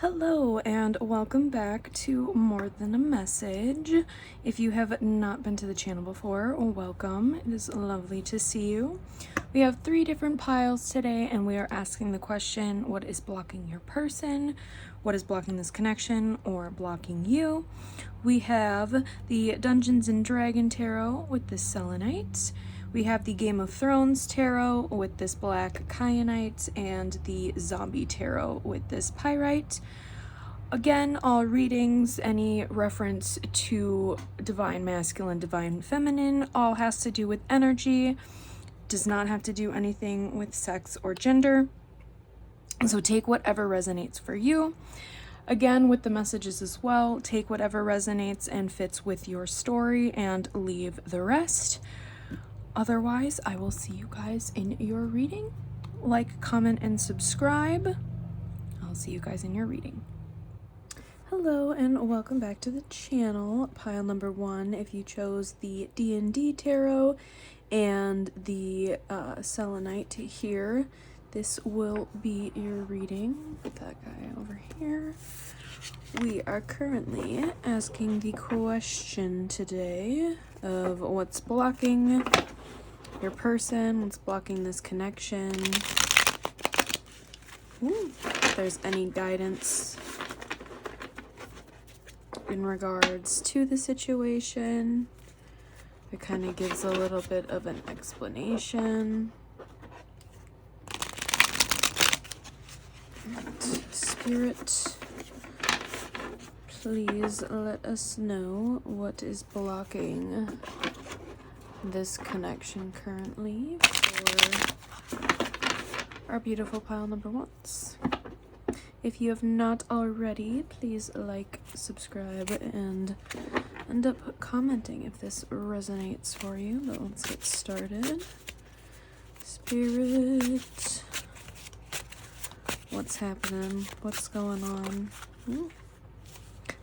Hello and welcome back to More Than a Message. If you have not been to the channel before, welcome. It is lovely to see you. We have 3 different piles today and we are asking the question, what is blocking your person? What is blocking this connection or blocking you? We have the Dungeons and Dragon Tarot with the Selenite. We have the Game of Thrones Tarot with this black Kyanite and the Zombie Tarot with this Pyrite. Again, all readings, any reference to Divine Masculine, Divine Feminine, all has to do with energy, does not have to do anything with sex or gender. So take whatever resonates for you. Again, with the messages as well, take whatever resonates and fits with your story and leave the rest. Otherwise, I will see you guys in your reading. Like, comment, and subscribe. I'll see you guys in your reading. Hello and welcome back to the channel. Pile number 1, if you chose the D&D Tarot and the Selenite here, this will be your reading. Put that guy over here. We are currently asking the question today of what's blocking your person, what's blocking this connection. If there's any guidance in regards to the situation, it kind of gives a little bit of an explanation. And Spirit, please let us know what is blocking this connection currently for our beautiful pile number 1s. If you have not already, please like, subscribe, and end up commenting if this resonates for you. But let's get started. Spirit, what's happening? What's going on?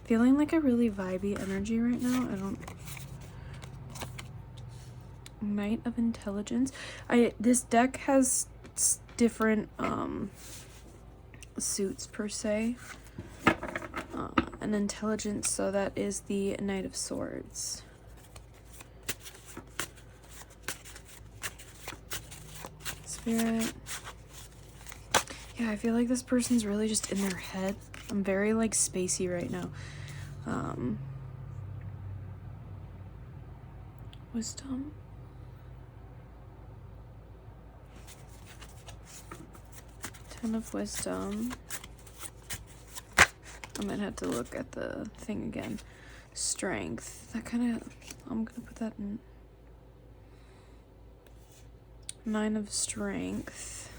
Feeling like a really vibey energy right now. Knight of Intelligence. This deck has different suits per se. An intelligence, so that is the Knight of Swords. Spirit. Yeah, I feel like this person's really just in their head. I'm very like spacey right now. Wisdom. Ten of Wisdom. I might have to look at the thing again. Strength. That kind of, I'm gonna put that in. 9 of Strength.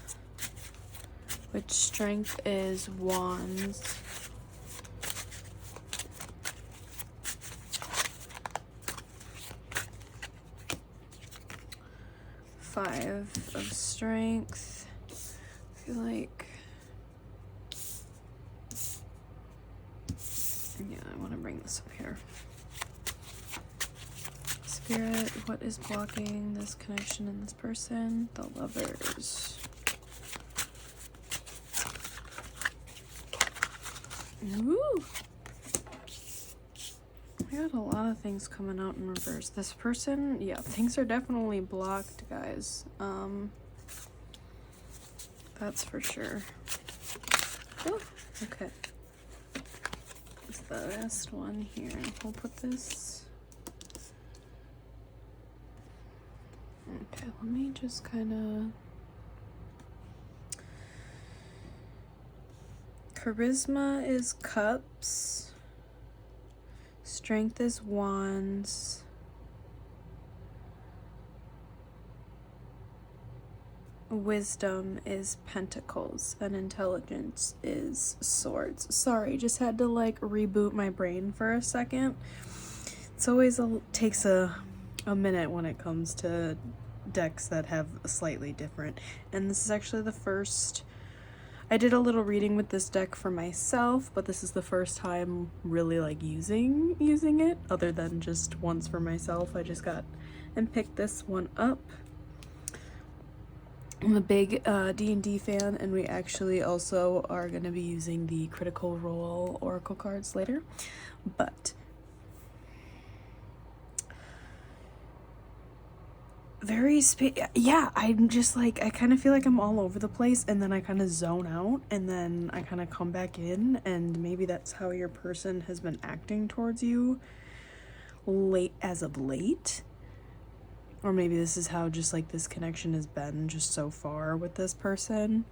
Which strength is Wands. Five of Strength. I feel like, yeah, I want to bring this up here. Spirit, what is blocking this connection in this person? The Lovers. Ooh! I got a lot of things coming out in reverse. This person, yeah, things are definitely blocked, guys. That's for sure. Oh, okay. It's the last one here. We'll put this. Okay, let me just kind of. Charisma is Cups. Strength is Wands. Wisdom is Pentacles, and Intelligence is Swords. Sorry, just had to like reboot my brain for a second. It's always takes a minute when it comes to decks that have a slightly different. And this is actually the first. I did a little reading with this deck for myself, but this is the first time really like using it, other than just once for myself. I just got and picked this one up. I'm a big D&D fan, and we actually also are going to be using the Critical Role Oracle cards later. But yeah, I'm just like, I kind of feel like I'm all over the place, and then I kind of zone out, and then I kind of come back in, and maybe that's how your person has been acting towards you as of late. Or maybe this is how just like this connection has been just so far with this person.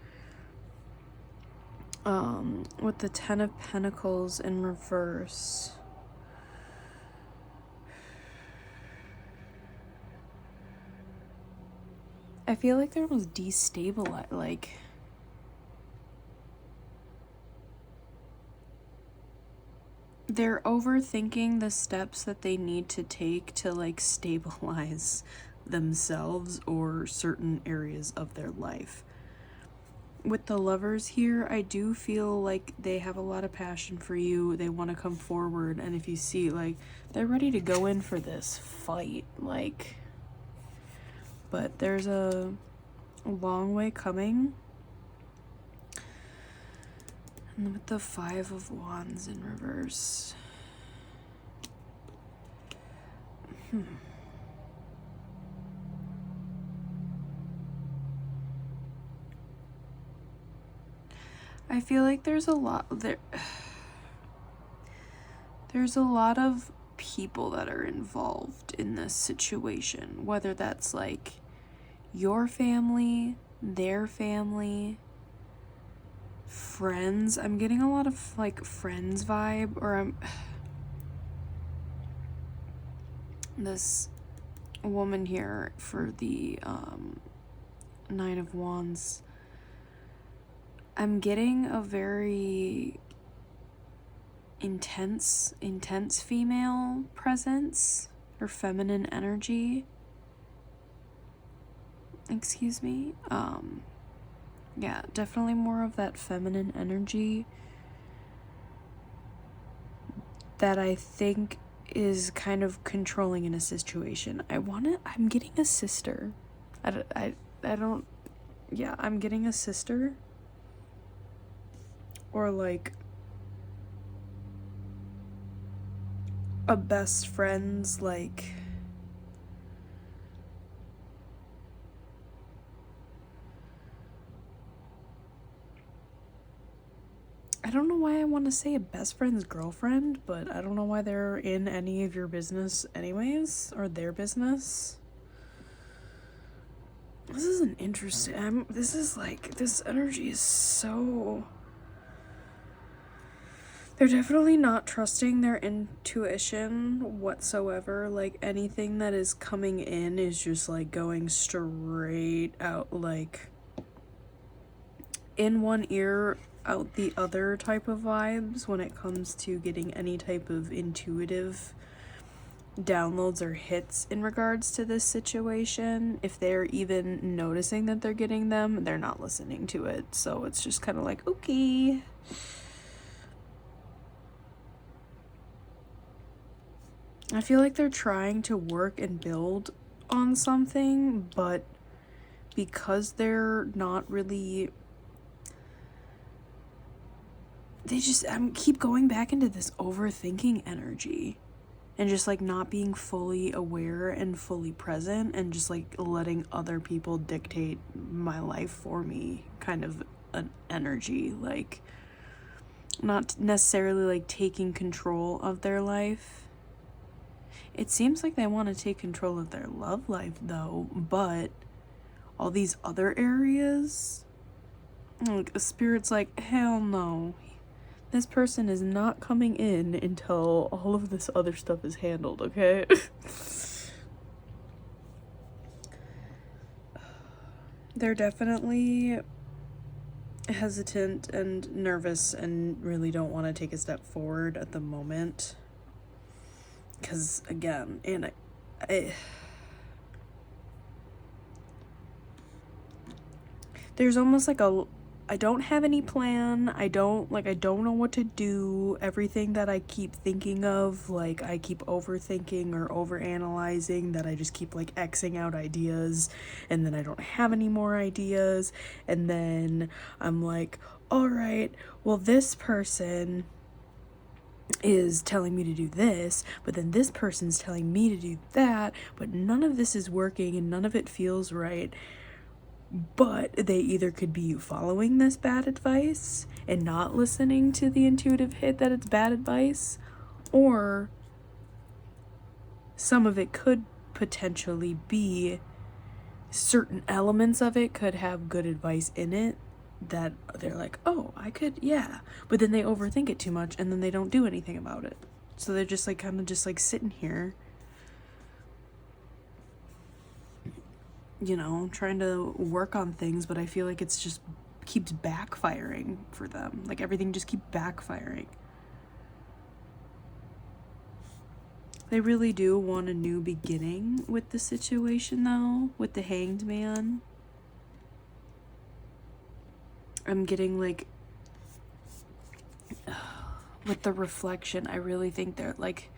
With the 10 of Pentacles in reverse. I feel like they're almost destabilized, like they're overthinking the steps that they need to take to like stabilize themselves or certain areas of their life. With the Lovers here, I do feel like they have a lot of passion for you. They want to come forward, and if you see, like, they're ready to go in for this fight, like, but there's a long way coming. And then with the 5 of Wands in reverse. I feel like there's a lot there. There's a lot of people that are involved in this situation, whether that's like your family, their family, friends. I'm getting a lot of like friends vibe, or this woman here for the 9 of Wands. I'm getting a very intense female presence or feminine energy. Excuse me. Yeah, definitely more of that feminine energy that I think is kind of controlling in a situation. I'm getting a sister. Yeah, I'm getting a sister. Or like a best friend's, like, I don't know why I want to say a best friend's girlfriend, but I don't know why they're in any of your business anyways, or their business. This is an interesting, this is like, this energy is so... They're definitely not trusting their intuition whatsoever. Like, anything that is coming in is just like going straight out, like in one ear, out the other type of vibes when it comes to getting any type of intuitive downloads or hits in regards to this situation. If they're even noticing that they're getting them, they're not listening to it. So it's just kind of like, okay. I feel like they're trying to work and build on something, but because they're not really... keep going back into this overthinking energy and just like not being fully aware and fully present and just like letting other people dictate my life for me kind of an energy, like not necessarily like taking control of their life. It seems like they want to take control of their love life though, but all these other areas, like, Spirit's like, hell no. This person is not coming in until all of this other stuff is handled, okay? They're definitely hesitant and nervous and really don't want to take a step forward at the moment. Because, again, and there's almost like I don't have any plan. I don't know what to do. Everything that I keep thinking of, like, I keep overthinking or overanalyzing, that I just keep, like, Xing out ideas, and then I don't have any more ideas, and then I'm like, all right, well, this person is telling me to do this, but then this person's telling me to do that, but none of this is working and none of it feels right. But they either could be following this bad advice and not listening to the intuitive hit that it's bad advice, or some of it could potentially be, certain elements of it could have good advice in it that they're like, oh, I could, yeah. But then they overthink it too much and then they don't do anything about it. So they're just like kind of just like sitting here, you know, trying to work on things, but I feel like it's just keeps backfiring for them. Like everything just keeps backfiring. They really do want a new beginning with the situation though, with the Hanged Man. I'm getting like, with the reflection, I really think they're like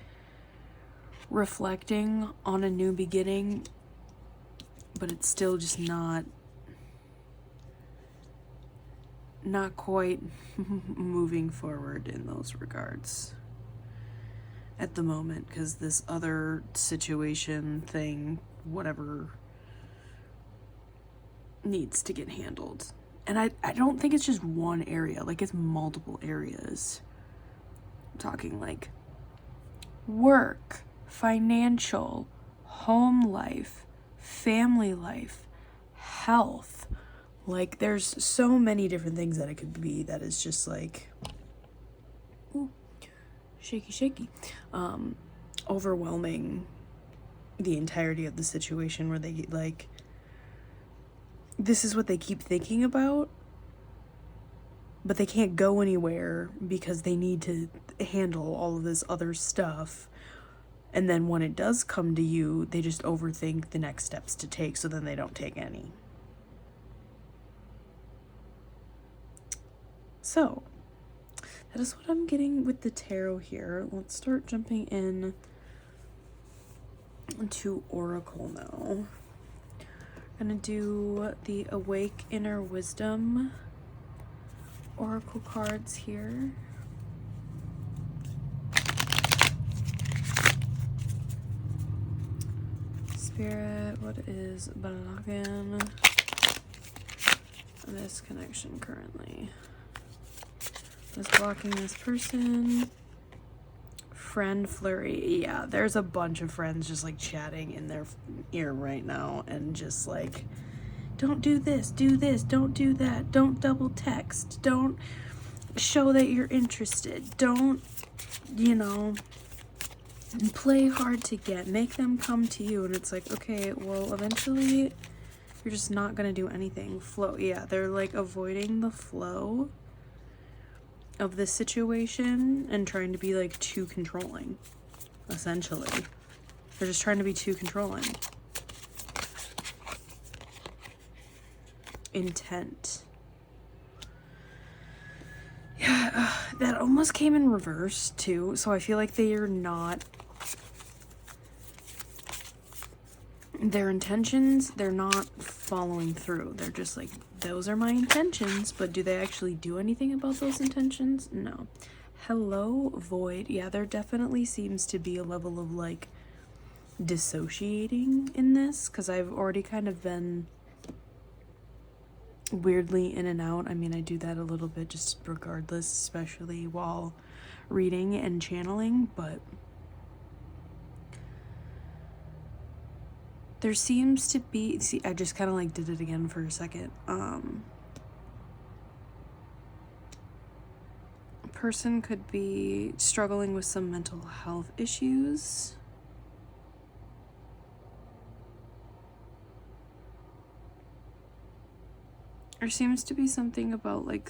reflecting on a new beginning, but it's still just not quite moving forward in those regards at the moment, because this other situation thing, whatever, needs to get handled. And I don't think it's just one area, like it's multiple areas. I'm talking like work, financial, home life, family life, health. Like there's so many different things that it could be that is just like, ooh, shaky, overwhelming the entirety of the situation, where they like, this is what they keep thinking about, but they can't go anywhere because they need to handle all of this other stuff. And then when it does come to you, they just overthink the next steps to take, so then they don't take any. So that is what I'm getting with the tarot here. Let's start jumping in to Oracle now. I'm gonna do the Awake Inner Wisdom Oracle cards here. Spirit, what is blocking this connection currently? What's blocking this person? Friend flurry. Yeah, there's a bunch of friends just like chatting in their ear right now and just like, don't do this, don't do that, don't double text, don't show that you're interested, don't, you know, play hard to get, make them come to you. And it's like, okay, well, eventually you're just not gonna do anything. Flow. Yeah, they're like avoiding the flow of this situation and trying to be like too controlling, essentially. They're just trying to be too controlling. Intent. Yeah, that almost came in reverse too, so I feel like they are not, their intentions, they're not following through. They're just like, those are my intentions, but do they actually do anything about those intentions? No. Hello, Void. Yeah, there definitely seems to be a level of like dissociating in this, because I've already kind of been weirdly in and out. I mean, I do that a little bit just regardless, especially while reading and channeling, but there seems to be, see, I just kind of like did it again for a second. A person could be struggling with some mental health issues. There seems to be something about like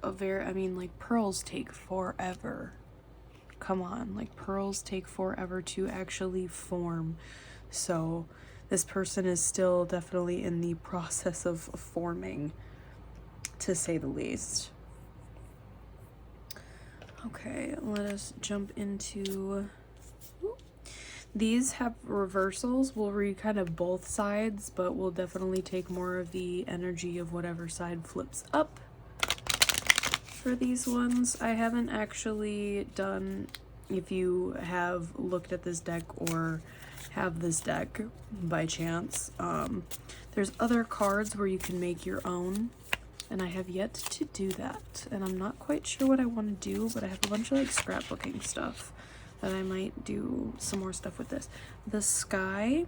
a very, I mean, like pearls take forever. Come on, like pearls take forever to actually form. So this person is still definitely in the process of forming to say the least. Okay, let us jump into... These have reversals. We'll read kind of both sides, but we'll definitely take more of the energy of whatever side flips up for these ones. I haven't actually done, if you have looked at this deck or have this deck by chance, there's other cards where you can make your own, and I have yet to do that. And I'm not quite sure what I want to do, but I have a bunch of like scrapbooking stuff that I might do some more stuff with this. The sky,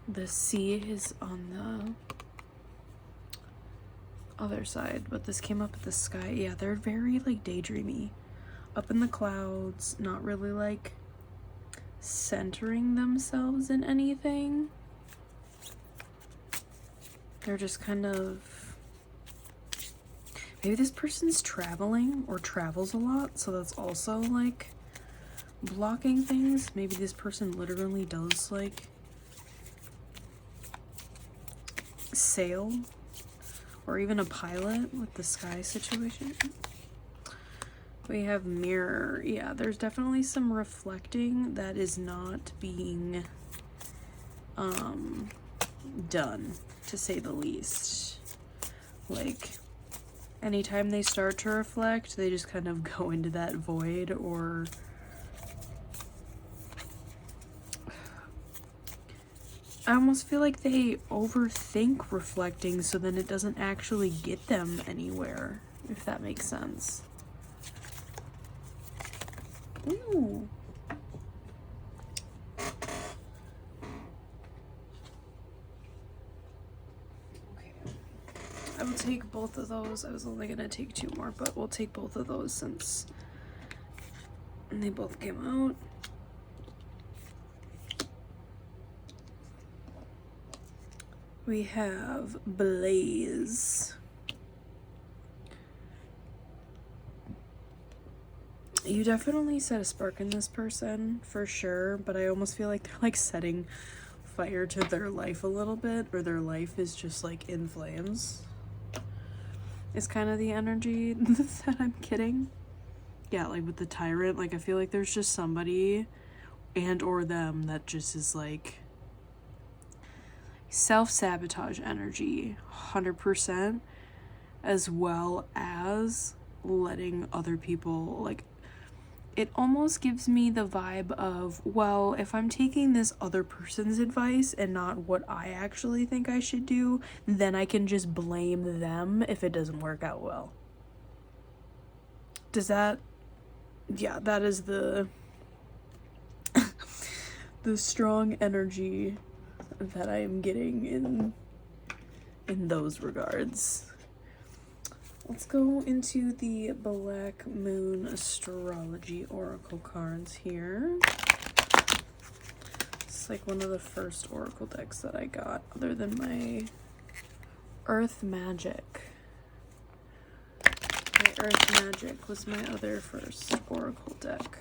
the sea is on the other side, but this came up with the sky. Yeah, they're very like daydreamy, up in the clouds, not really like centering themselves in anything. They're just kind of, maybe this person's traveling or travels a lot, so that's also like blocking things. Maybe this person literally does like sail, or even a pilot with the sky situation. We have mirror. Yeah, there's definitely some reflecting that is not being done, to say the least. Like, anytime they start to reflect, they just kind of go into that void, or I almost feel like they overthink reflecting, so then it doesn't actually get them anywhere, if that makes sense. Ooh. I will take both of those. I was only gonna take 2 more, but we'll take both of those since they both came out. We have Blaze. You definitely set a spark in this person, for sure, but I almost feel like they're like setting fire to their life a little bit, or their life is just like in flames. Is kind of the energy that I'm getting. Yeah, like with the tyrant, like I feel like there's just somebody and or them that just is like self-sabotage energy 100%, as well as letting other people, like, it almost gives me the vibe of, well, if I'm taking this other person's advice and not what I actually think I should do, then I can just blame them if it doesn't work out well. Does that, yeah, that is the the strong energy that I am getting in those regards. Let's go into the Black Moon Astrology Oracle cards here. It's like one of the first Oracle decks that I got, other than my Earth Magic. My Earth Magic was my other first Oracle deck.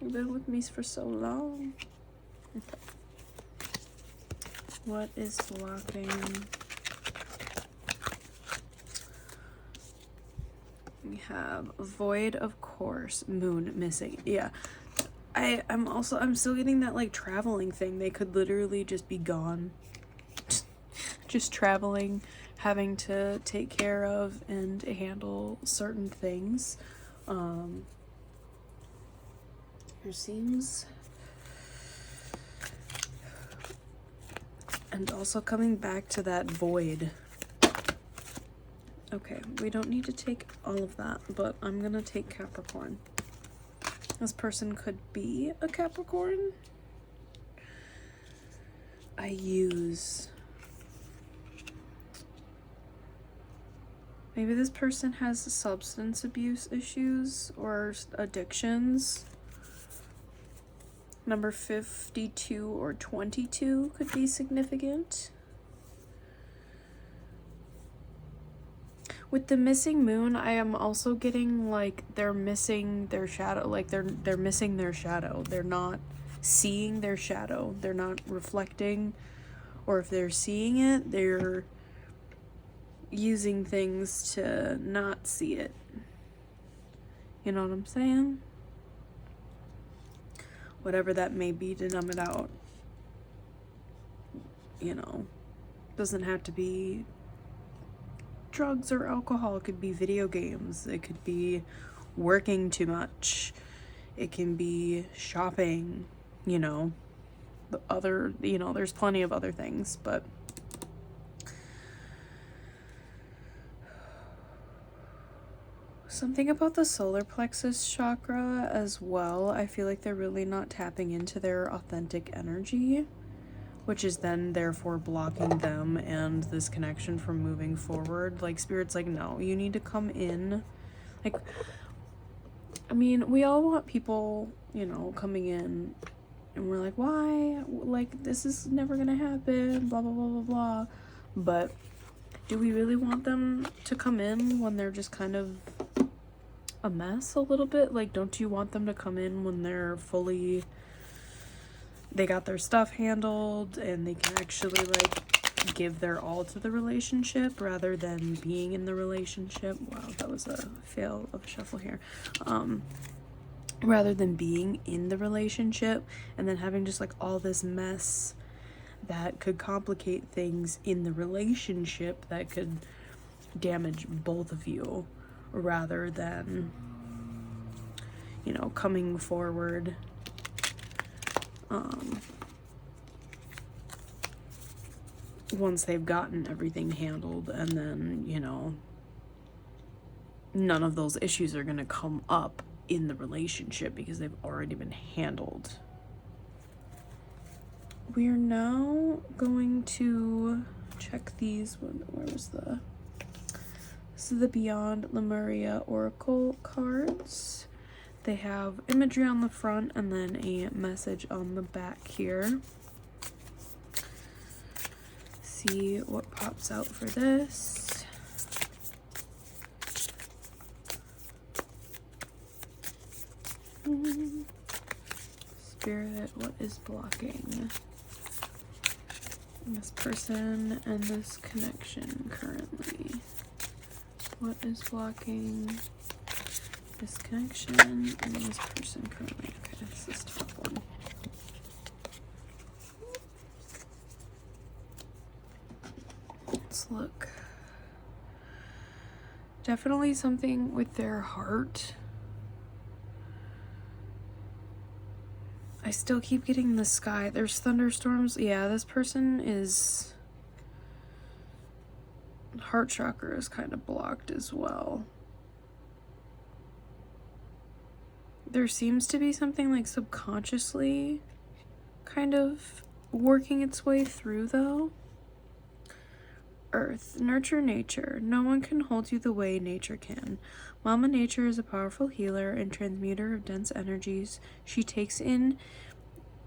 You've been with me for so long. Okay. What is blocking? We have void, of course, moon missing. Yeah, I'm still getting that like traveling thing. They could literally just be gone, just traveling, having to take care of and handle certain things. Here seems, and also coming back to that void. Okay, we don't need to take all of that, but I'm gonna take Capricorn. This person could be a Capricorn. Maybe this person has substance abuse issues or addictions. Number 52 or 22 could be significant. With the missing moon, I am also getting like they're missing their shadow, like they're missing their shadow. They're not seeing their shadow. They're not reflecting or if they're seeing it, they're using things to not see it. You know what I'm saying? Whatever that may be to numb it out. You know, doesn't have to be drugs or alcohol. It could be video games. It could be working too much. It can be shopping, you know, the other, you know, there's plenty of other things, but something about the solar plexus chakra as well. I feel like they're really not tapping into their authentic energy, which is then therefore blocking them and this connection from moving forward. Like, Spirit's like, no, you need to come in. Like, I mean, we all want people, you know, coming in, and we're like, why? Like, this is never gonna happen, blah, blah, blah, blah, blah. But do we really want them to come in when they're just kind of a mess a little bit? Like, don't you want them to come in when they're fully, they got their stuff handled and they can actually, like, give their all to the relationship rather than being in the relationship? Wow, that was a fail of a shuffle here. Rather than being in the relationship and then having just like all this mess that could complicate things in the relationship that could damage both of you, rather than, you know, coming forward once they've gotten everything handled, and then, you know, none of those issues are going to come up in the relationship because they've already been handled. We are now going to check these. Where was the... This is the Beyond Lemuria Oracle cards. They have imagery on the front and then a message on the back here. See what pops out for this. Spirit, what is blocking this person and this connection currently? What is blocking this connection and this person currently? Okay, this is top one. Let's look. Definitely something with their heart. I still keep getting the sky. There's thunderstorms. Yeah, this person is... heart chakra is kind of blocked as well. There seems to be something like subconsciously kind of working its way through, though. Earth, nurture nature. No one can hold you the way nature can. Mama Nature is a powerful healer and transmuter of dense energies. She takes in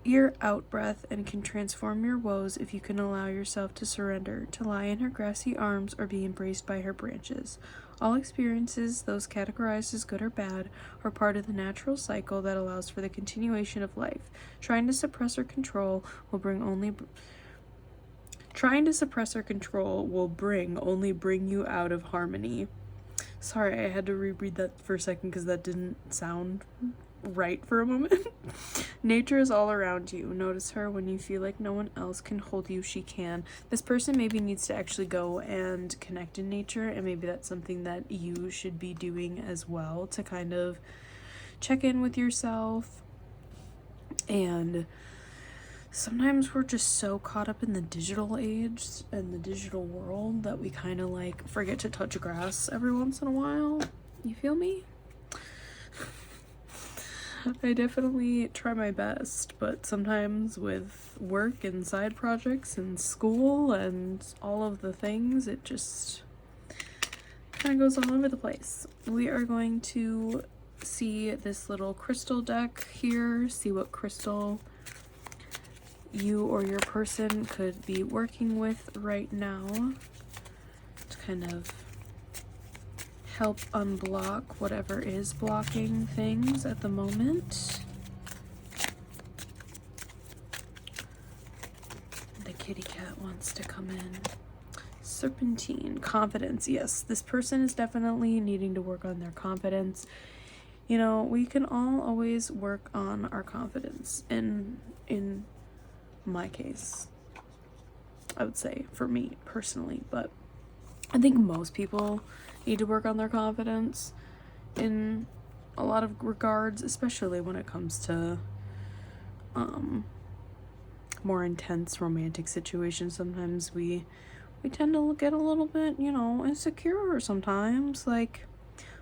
your out-breath and can transform your woes if you can allow yourself to surrender, to lie in her grassy arms or be embraced by her branches. All experiences, those categorized as good or bad, are part of the natural cycle that allows for the continuation of life. Trying to suppress or control will bring only you out of harmony. Sorry, I had to reread that for a second because that didn't sound right for a moment. Nature is all around you. Notice her. When you feel like no one else can hold you, she can. This person maybe needs to actually go and connect in nature, and maybe that's something that you should be doing as well, to kind of check in with yourself. And sometimes we're just so caught up in the digital age and the digital world that we kind of like forget to touch grass every once in a while. You feel me? I definitely try my best, but sometimes with work and side projects and school and all of the things, it just kind of goes all over the place. We are going to see this little crystal deck here, see what crystal you or your person could be working with right now to kind of help unblock whatever is blocking things at the moment. The kitty cat wants to come in. Serpentine, confidence. Yes, this person is definitely needing to work on their confidence. You know, we can all always work on our confidence. In my case, I would say for me personally, but I think most people need to work on their confidence in a lot of regards, especially when it comes to more intense romantic situations. Sometimes we tend to get a little bit, you know, insecure sometimes. Like,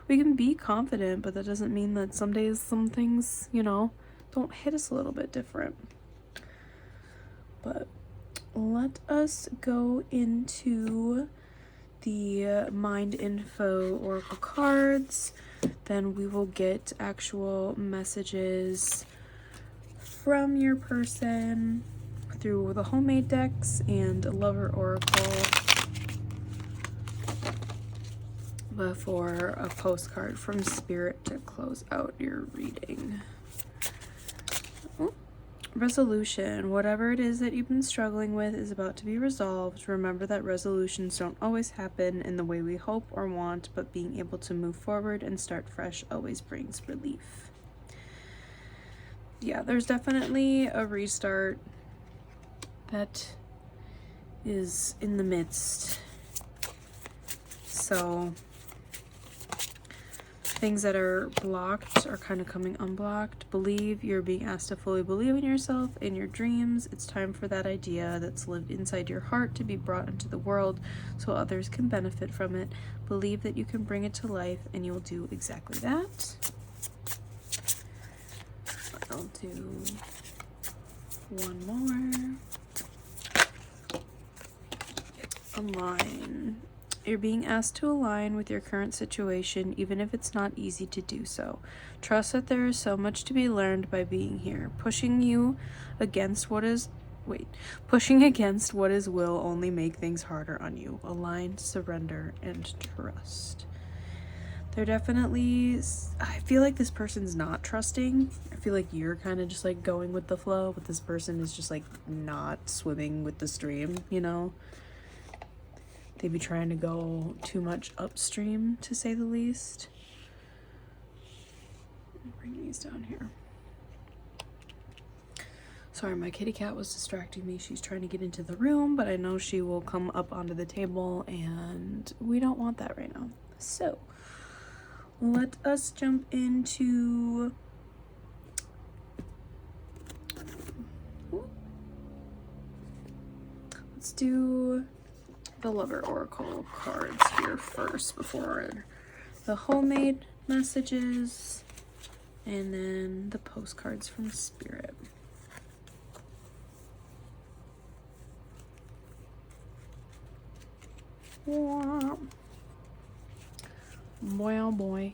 we can be confident, but that doesn't mean that some days some things, you know, don't hit us a little bit different. But let us go into the Mind Info Oracle cards. Then we will get actual messages from your person through the homemade decks and Lover Oracle before a postcard from Spirit to close out your reading. Resolution. Whatever it is that you've been struggling with is about to be resolved. Remember that resolutions don't always happen in the way we hope or want, but being able to move forward and start fresh always brings relief. Yeah, there's definitely a restart that is in the midst. So things that are blocked are kind of coming unblocked. Believe. You're being asked to fully believe in yourself, in your dreams. It's time for that idea that's lived inside your heart to be brought into the world so others can benefit from it. Believe that you can bring it to life, and you will do exactly that. I'll do one more. Align. You're being asked to align with your current situation, even if it's not easy to do so. Trust that there is so much to be learned by being here. Pushing against what is will only make things harder on you. Align, surrender, and trust. They're definitely, I feel like this person's not trusting. I feel like you're kind of just like going with the flow, but this person is just like not swimming with the stream, you know? They'd be trying to go too much upstream, to say the least. Bring these down here. Sorry, my kitty cat was distracting me. She's trying to get into the room, but I know she will come up onto the table, and we don't want that right now. So, let us jump into... Let's do the Lover Oracle cards here first before the homemade messages, and then the postcards from Spirit. Boy, oh boy.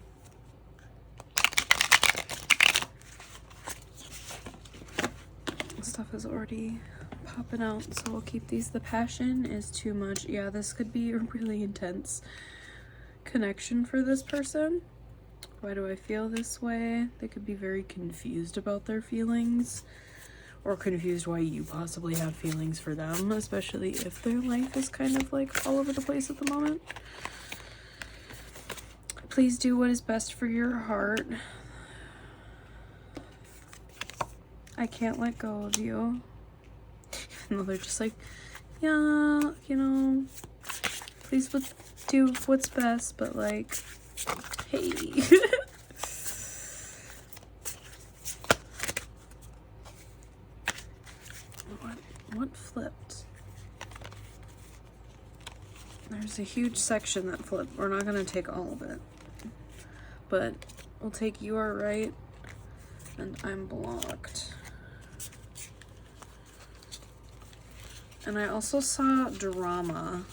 Stuff is already popping out, so we'll keep these. The passion is too much. Yeah, this could be a really intense connection for this person. Why do I feel this way? They could be very confused about their feelings, or confused why you possibly have feelings for them, especially if their life is kind of like all over the place at the moment. Please do what is best for your heart. I can't let go of you. Even though they're just like, yeah, you know, please do what's best, but like, hey. What flipped? There's a huge section that flipped. We're not going to take all of it, but we'll take you are right and I'm blocked. And I also saw drama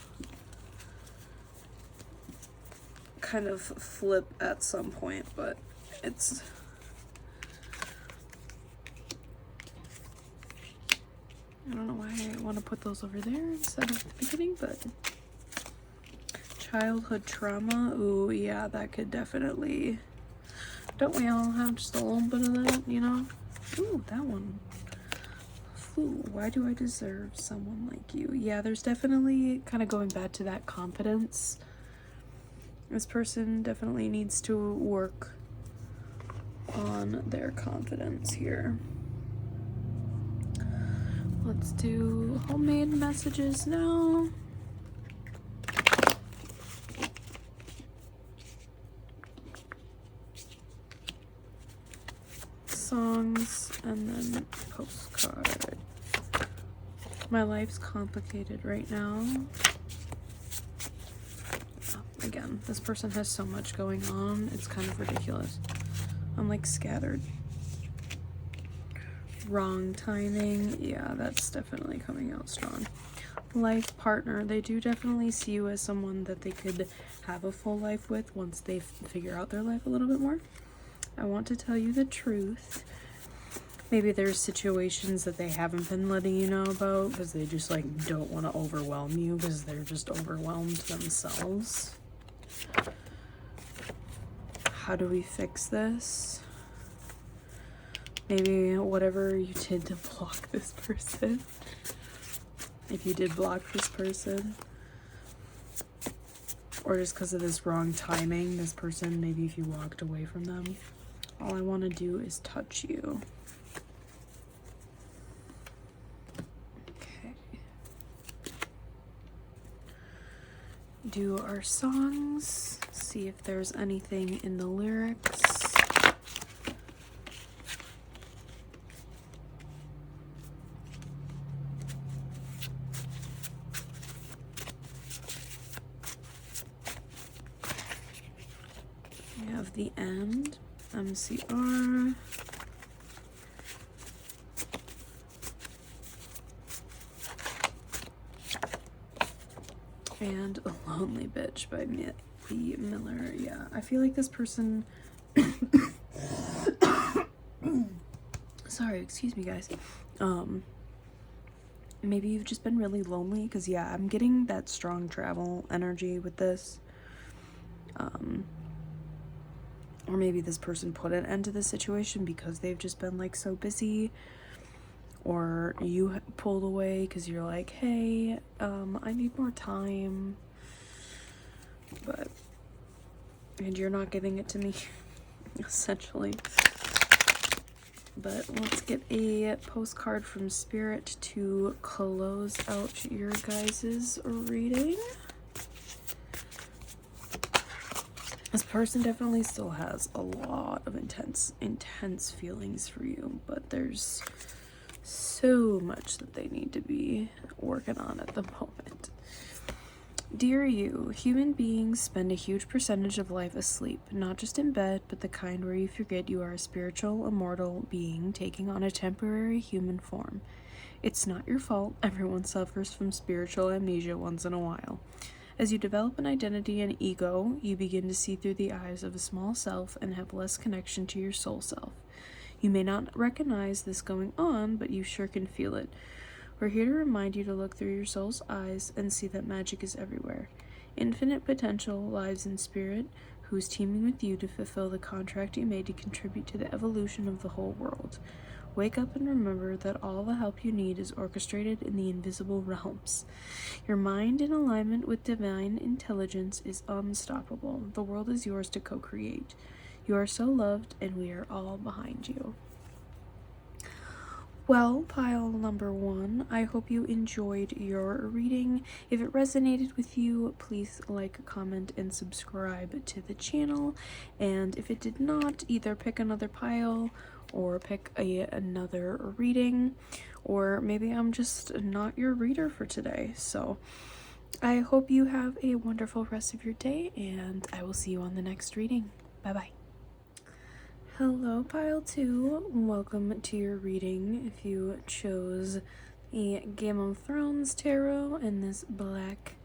kind of flip at some point, but it's... I don't know why I want to put those over there instead of the beginning, but... Childhood trauma, ooh, yeah, that could definitely... Don't we all have just a little bit of that, you know? Ooh, that one Fool, why do I deserve someone like you? Yeah, there's definitely kind of going back to that confidence. This person definitely needs to work on their confidence here. Let's do homemade messages now. Songs and then postcard. My life's complicated right now. Again, this person has so much going on, it's kind of ridiculous. I'm like scattered. Wrong timing. Yeah, that's definitely coming out strong. Life partner. They do definitely see you as someone that they could have a full life with once they figure out their life a little bit more. I want to tell you the truth. Maybe there's situations that they haven't been letting you know about because they just like don't want to overwhelm you because they're just overwhelmed themselves. How do we fix this? Maybe whatever you did to block this person. If you did block this person. Or just because of this wrong timing, this person, maybe if you walked away from them. All I want to do is touch you. Okay. Do our songs. See if there's anything in the lyrics. We have the end. MCR. And A Lonely Bitch by B. Miller. Yeah, I feel like this person... Sorry, excuse me, guys. Maybe you've just been really lonely, because, yeah, I'm getting that strong travel energy with this. Or maybe this person put an end to the situation because they've just been, like, so busy. Or you pulled away because you're like, hey, I need more time. And you're not giving it to me, essentially. But let's get a postcard from Spirit to close out your guys' reading. This person definitely still has a lot of intense feelings for you, but there's so much that they need to be working on at the moment. Dear you, human beings spend a huge percentage of life asleep, not just in bed, but the kind where you forget you are a spiritual, immortal being taking on a temporary human form. It's not your fault. Everyone suffers from spiritual amnesia once in a while. As you develop an identity and ego, you begin to see through the eyes of a small self and have less connection to your soul self. You may not recognize this going on, but you sure can feel it. We're here to remind you to look through your soul's eyes and see that magic is everywhere. Infinite potential lies in Spirit, who is teaming with you to fulfill the contract you made to contribute to the evolution of the whole world. Wake up and remember that all the help you need is orchestrated in the invisible realms. Your mind in alignment with divine intelligence is unstoppable. The world is yours to co-create. You are so loved, and we are all behind you. Well, pile number 1, I hope you enjoyed your reading. If it resonated with you, please like, comment, and subscribe to the channel. And if it did not, either pick another pile or pick another reading, or maybe I'm just not your reader for today. So I hope you have a wonderful rest of your day, and I will see you on the next reading. Bye-bye. Hello, pile 2. Welcome to your reading. If you chose the Game of Thrones tarot and this black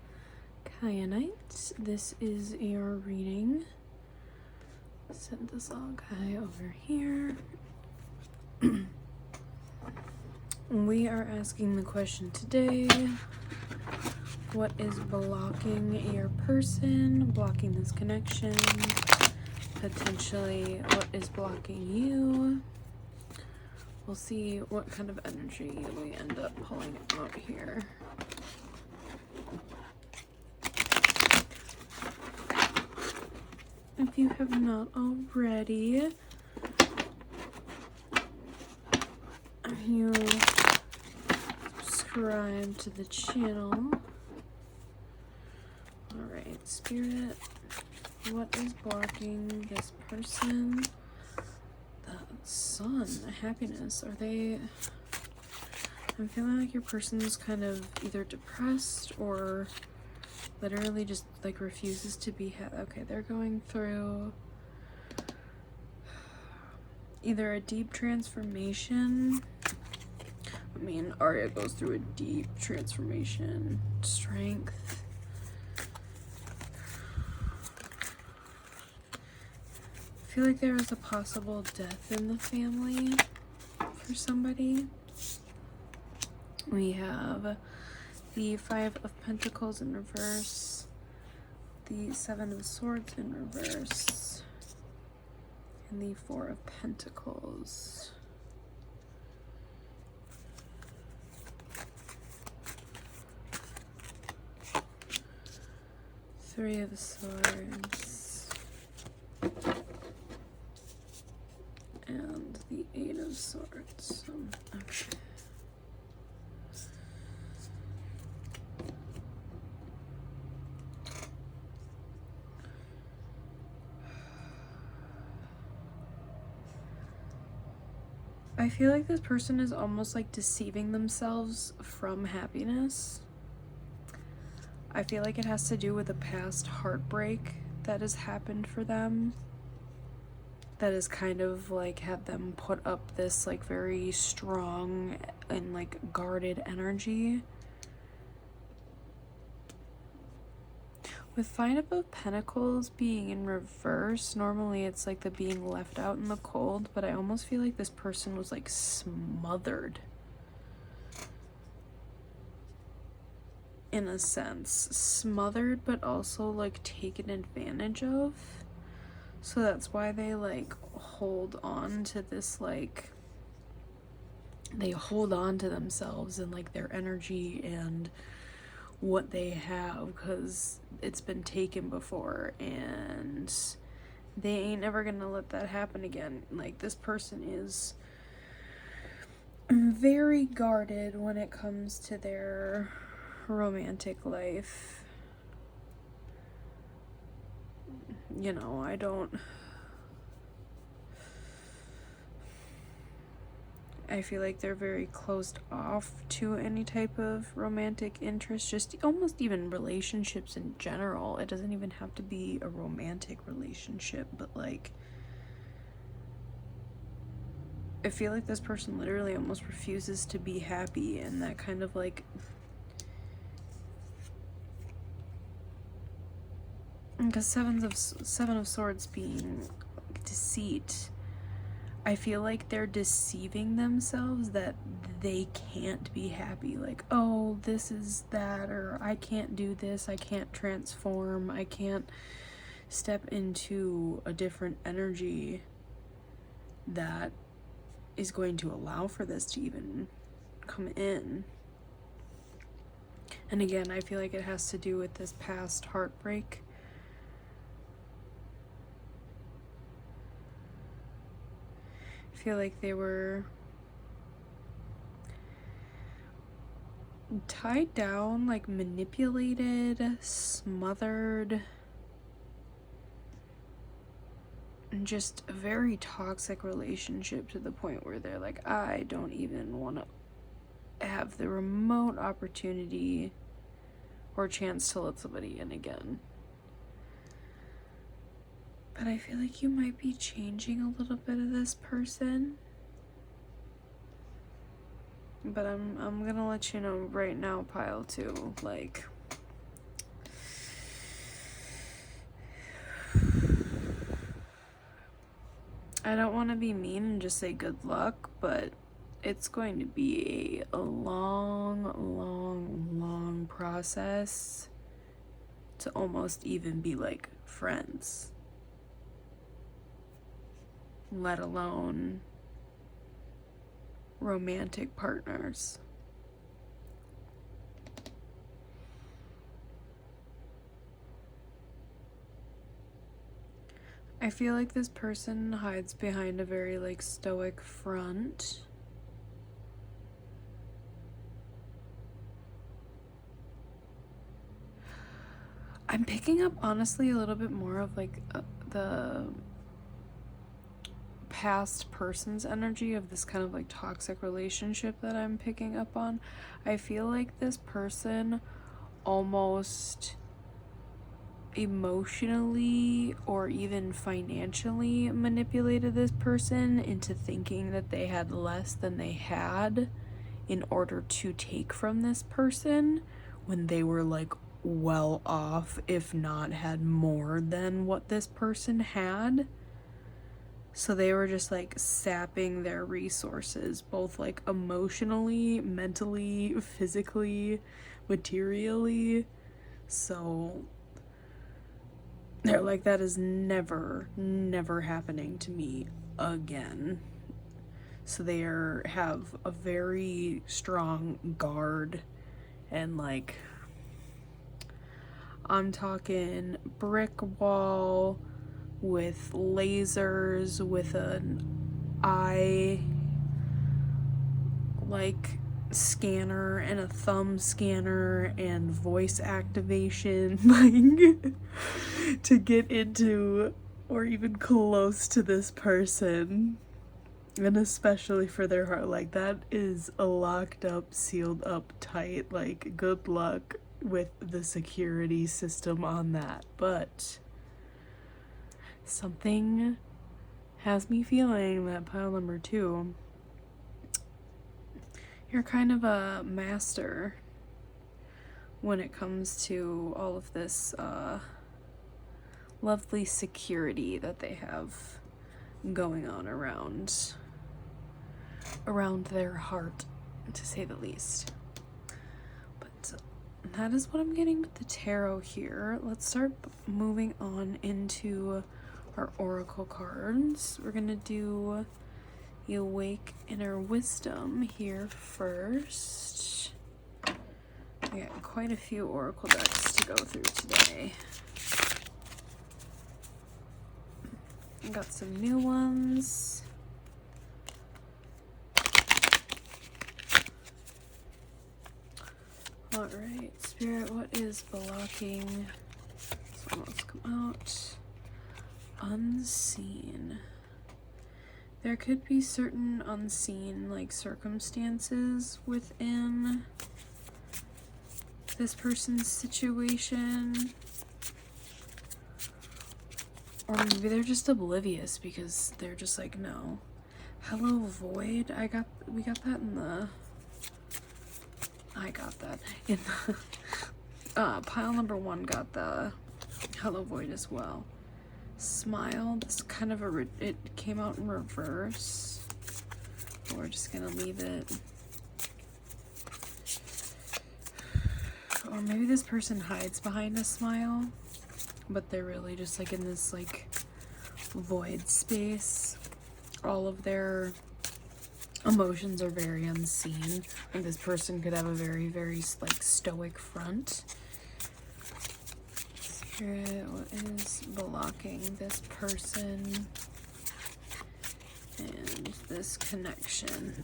kyanite, this is your reading. Set this all guy over here. We are asking the question today: what is blocking your person, blocking this connection? Potentially, what is blocking you? We'll see what kind of energy we end up pulling out here. If you have not already, you subscribe to the channel. Alright, Spirit, what is blocking this person? The Sun, happiness. Are they... I'm feeling like your person's kind of either depressed or literally just like refuses to be okay, they're going through either a deep transformation. I mean, Arya goes through a deep transformation. Strength. I feel like there is a possible death in the family for somebody. We have the Five of Pentacles in reverse, the Seven of Swords in reverse, and the Four of Pentacles. Three of Swords. And the Eight of Swords. Okay. I feel like this person is almost like deceiving themselves from happiness. I feel like it has to do with a past heartbreak that has happened for them, that has kind of like had them put up this like very strong and like guarded energy. With Five of Pentacles being in reverse, normally it's like the being left out in the cold, but I almost feel like this person was like smothered. In a sense. Smothered, but also like taken advantage of. So that's why they like hold on to this, like, they hold on to themselves and like their energy and what they have, because it's been taken before and they ain't never gonna let that happen again. Like, this person is very guarded when it comes to their romantic life. You know, I feel like they're very closed off to any type of romantic interest, just almost even relationships in general. It doesn't even have to be a romantic relationship, but like, I feel like this person literally almost refuses to be happy, and that kind of like, because Seven of Swords being deceit, I feel like they're deceiving themselves that they can't be happy. Like, oh, this is that, or I can't do this, I can't transform, I can't step into a different energy that is going to allow for this to even come in. And again, I feel like it has to do with this past heartbreak. I feel like they were tied down, like manipulated, smothered, and just a very toxic relationship to the point where they're like, I don't even want to have the remote opportunity or chance to let somebody in again. But I feel like you might be changing a little bit of this person. But I'm gonna let you know right now, pile 2, like, I don't want to be mean and just say good luck, but it's going to be a long, long, long process to almost even be like friends, let alone romantic partners. I feel like this person hides behind a very like stoic front. I'm picking up honestly a little bit more of like the past person's energy of this kind of like toxic relationship that I'm picking up on. I feel like this person almost emotionally or even financially manipulated this person into thinking that they had less than they had in order to take from this person when they were like well off, if not had more than what this person had. So they were just like sapping their resources, both like emotionally, mentally, physically, materially. So they're like, that is never happening to me again. So they have a very strong guard, and like, I'm talking brick wall with lasers, with an eye like scanner and a thumb scanner and voice activation, like to get into or even close to this person. And especially for their heart, like that is a locked up, sealed up tight, like good luck with the security system on that. But something has me feeling that pile number 2, you're kind of a master when it comes to all of this lovely security that they have going on around their heart, to say the least. But that is what I'm getting with the tarot here. Let's start moving on into our oracle cards. We're gonna do the Awake Inner Wisdom here first. I got quite a few oracle decks to go through today. I got some new ones. Alright, Spirit, what is blocking? So let's come out. Unseen. There could be certain unseen like circumstances within this person's situation. Or maybe they're just oblivious because they're just like, no. Hello, Void. We got that in the pile number 1 got the Hello, Void as well. Smile, this kind of it came out in reverse. We're just gonna leave it. Or maybe this person hides behind a smile, but they're really just like in this like void space. All of their emotions are very unseen. Like this person could have a very, very like stoic front. Spirit, what is blocking this person and this connection?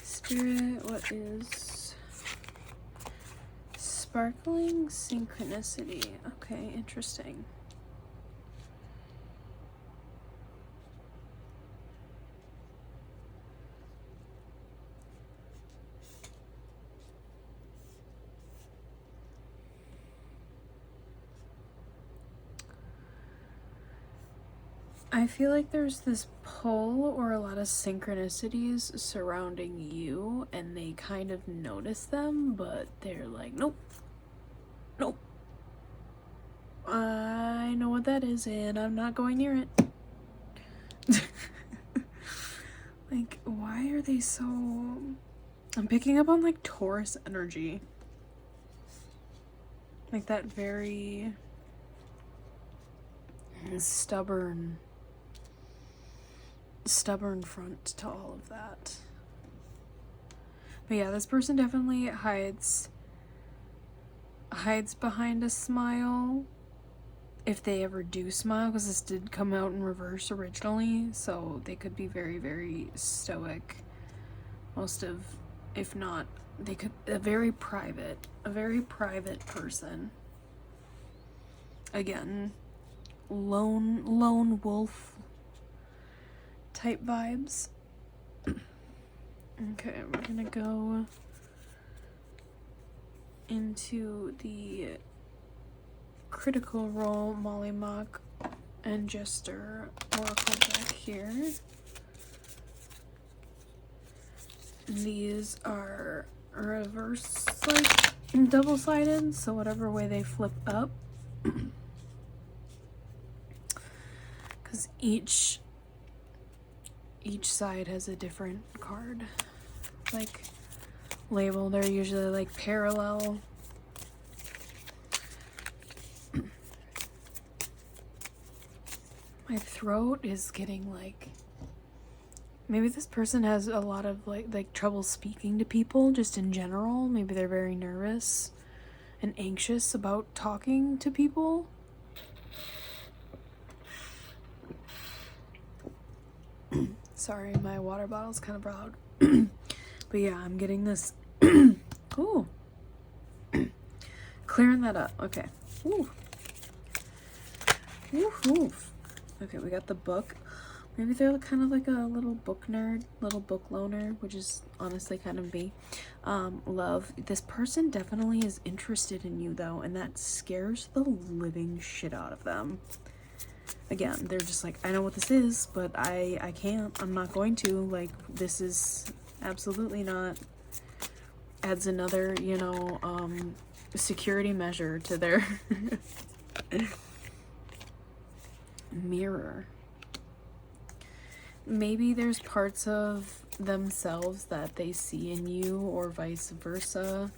Spirit, what is sparkling synchronicity? Okay, interesting. I feel like there's this pull or a lot of synchronicities surrounding you, and they kind of notice them, but they're like, nope, nope. I know what that is, and I'm not going near it. Like, why are they so... I'm picking up on, like, Taurus energy. Like, that very stubborn stubborn front to all of that. But yeah, this person definitely hides behind a smile, if they ever do smile, because this did come out in reverse originally, so they could be very, very stoic. Most of, if not, they could, a very private person. Again, lone wolf type vibes. Okay, we're gonna go into the Critical Role Molly Mock and Jester Oracle deck here. These are reverse, like, double-sided, so whatever way they flip up. Because each side has a different card, like, label. They're usually, like, parallel. My throat is getting, like, maybe this person has a lot of like trouble speaking to people just in general. Maybe they're very nervous and anxious about talking to people. Sorry, my water bottle's kind of loud. But yeah, I'm getting this. Ooh. Clearing that up. Okay. Ooh. Ooh, ooh. Okay, we got the book. Maybe they're kind of like a little book nerd, little book loner, which is honestly kind of me. Love. This person definitely is interested in you, though, and that scares the living shit out of them. Again, they're just like, I know what this is, but I can't. I'm not going to. Like, this is absolutely not. Adds another, you know, security measure to their mirror. Maybe there's parts of themselves that they see in you, or vice versa,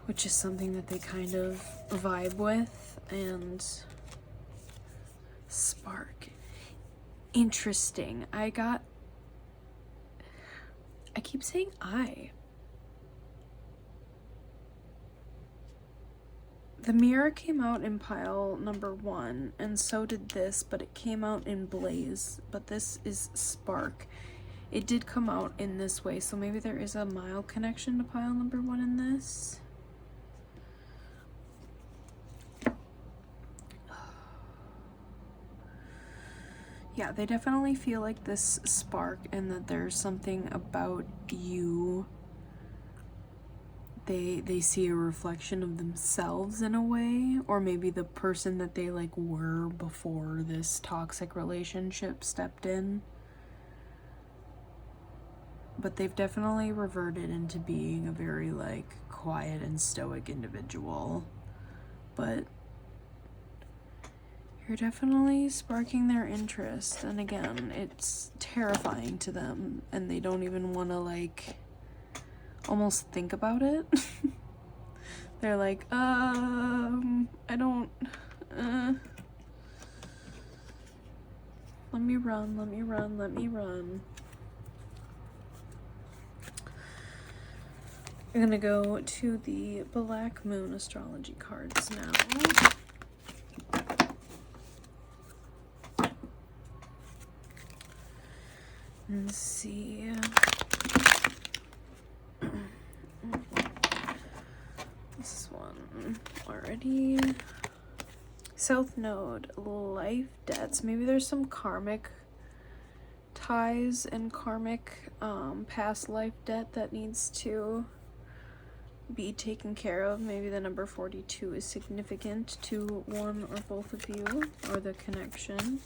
which is something that they kind of vibe with and spark. Interesting. I keep saying The mirror came out in pile number 1, and so did this, but it came out in blaze, but this is spark. It did come out in this way, so maybe there is a mild connection to pile number 1 in this. Yeah, they definitely feel like this spark, and that there's something about you. They see a reflection of themselves in a way, or maybe the person that they like were before this toxic relationship stepped in. But they've definitely reverted into being a very like quiet and stoic individual. But you're definitely sparking their interest, and again, it's terrifying to them, and they don't even want to like almost think about it. They're like, I don't, let me run. I'm gonna go to the Black Moon astrology cards now. Let's see. This one already. South Node, life debts. Maybe there's some karmic ties and karmic past life debt that needs to be taken care of. Maybe the number 42 is significant to one or both of you, or the connection.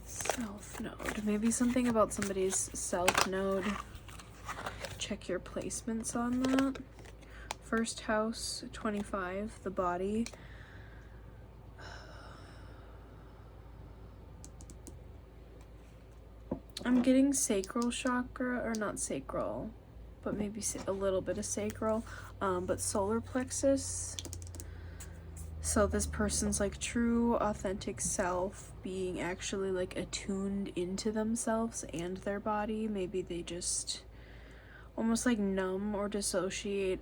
South Node. Maybe something about somebody's South Node. Check your placements on that. First house, 25, the body. I'm getting sacral chakra, or not sacral, but maybe a little bit of sacral, but solar plexus, So this person's like true authentic self being actually like attuned into themselves and their body. Maybe they just almost like numb or dissociate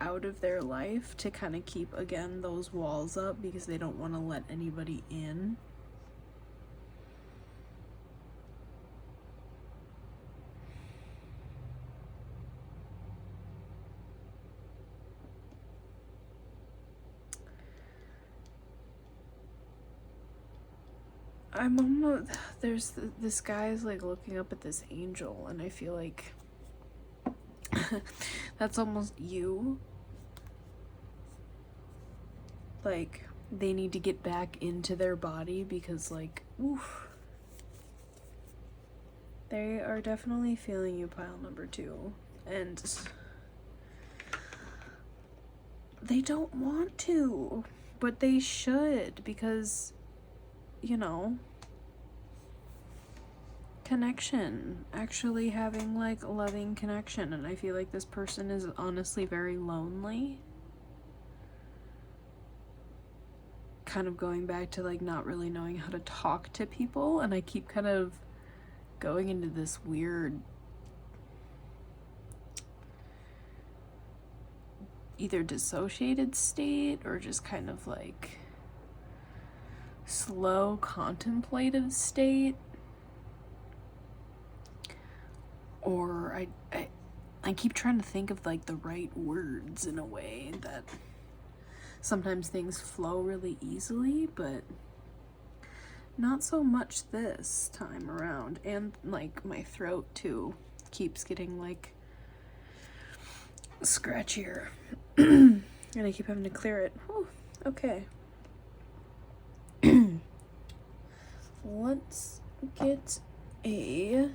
out of their life to kind of keep, again, those walls up because they don't want to let anybody in. I'm almost, this guy's like looking up at this angel, and I feel like that's almost you. Like, they need to get back into their body because, like, oof. They are definitely feeling you, pile number 2. And they don't want to, but they should, because, you know, connection, actually having like loving connection. And I feel like this person is honestly very lonely, kind of going back to like not really knowing how to talk to people. And I keep kind of going into this weird either dissociated state or just kind of like slow contemplative state. Or I keep trying to think of like the right words in a way that sometimes things flow really easily, but not so much this time around. And like my throat too keeps getting like scratchier and I keep having to clear it. Whew, okay. Let's get a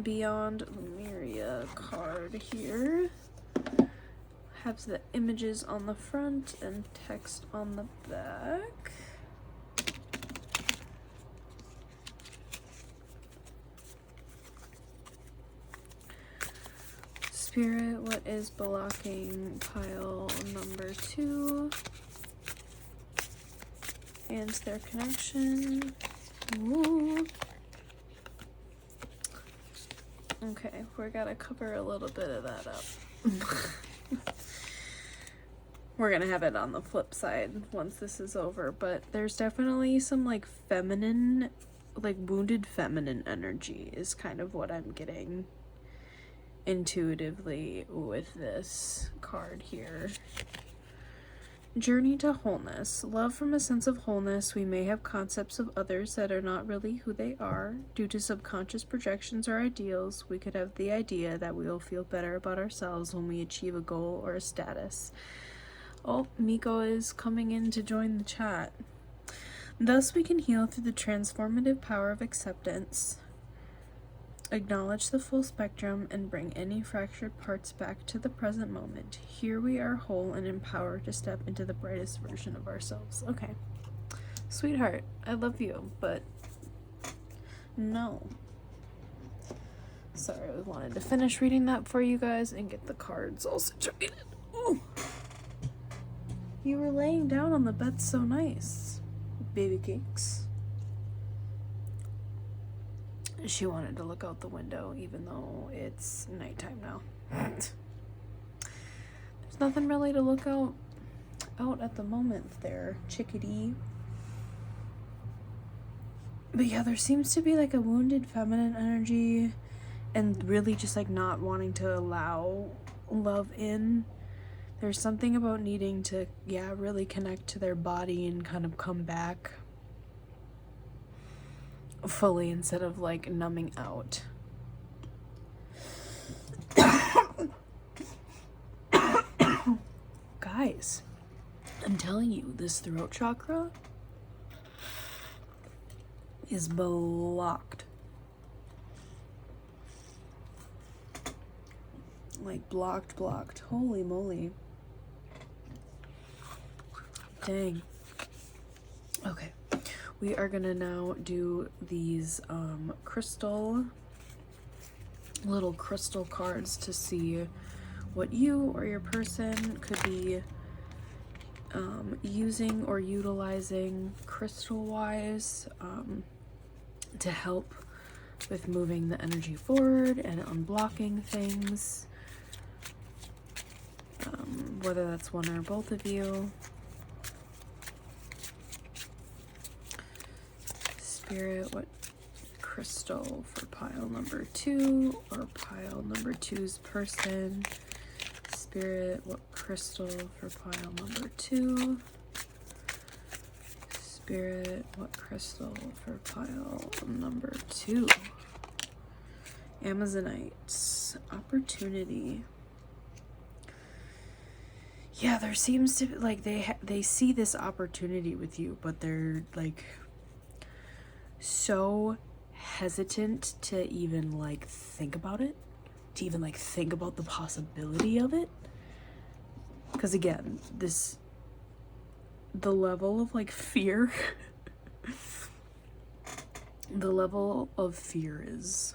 Beyond Lemuria card here. Have the images on the front and text on the back. Spirit, what is blocking pile number 2 and their connection? Ooh. Okay, we're gonna cover a little bit of that up. We're gonna have it on the flip side once this is over, but there's definitely some like feminine, like wounded feminine energy is kind of what I'm getting intuitively with this card here. Journey to wholeness. Love from a sense of wholeness. We may have concepts of others that are not really who they are. Due to subconscious projections or ideals, we could have the idea that we will feel better about ourselves when we achieve a goal or a status. Oh, Miko is coming in to join the chat. Thus, we can heal through the transformative power of acceptance, acknowledge the full spectrum, and bring any fractured parts back to the present moment. Here we are whole and empowered to step into the brightest version of ourselves. Okay. Sweetheart, I love you, but no. Sorry, I wanted to finish reading that for you guys and get the cards all situated. Ooh. You were laying down on the bed so nice, baby cakes. She wanted to look out the window even though it's nighttime now. There's nothing really to look out at the moment there, chickadee. But yeah, there seems to be like a wounded feminine energy and really just like not wanting to allow love in. There's something about needing to, yeah, really connect to their body and kind of come back fully instead of like numbing out. Guys, I'm telling you, this throat chakra is blocked. Like blocked. Holy moly. Dang. Okay. We are gonna now do these little crystal cards to see what you or your person could be using or utilizing crystal-wise to help with moving the energy forward and unblocking things, whether that's one or both of you. Spirit, what crystal for pile number 2 or pile number 2's person? Spirit, what crystal for pile number 2? Spirit, what crystal for pile number 2? Amazonites, opportunity. Yeah, there seems to be like they see this opportunity with you, but they're like so hesitant to even like think about it, to even like think about the possibility of it. Because again, the level of like fear, the level of fear is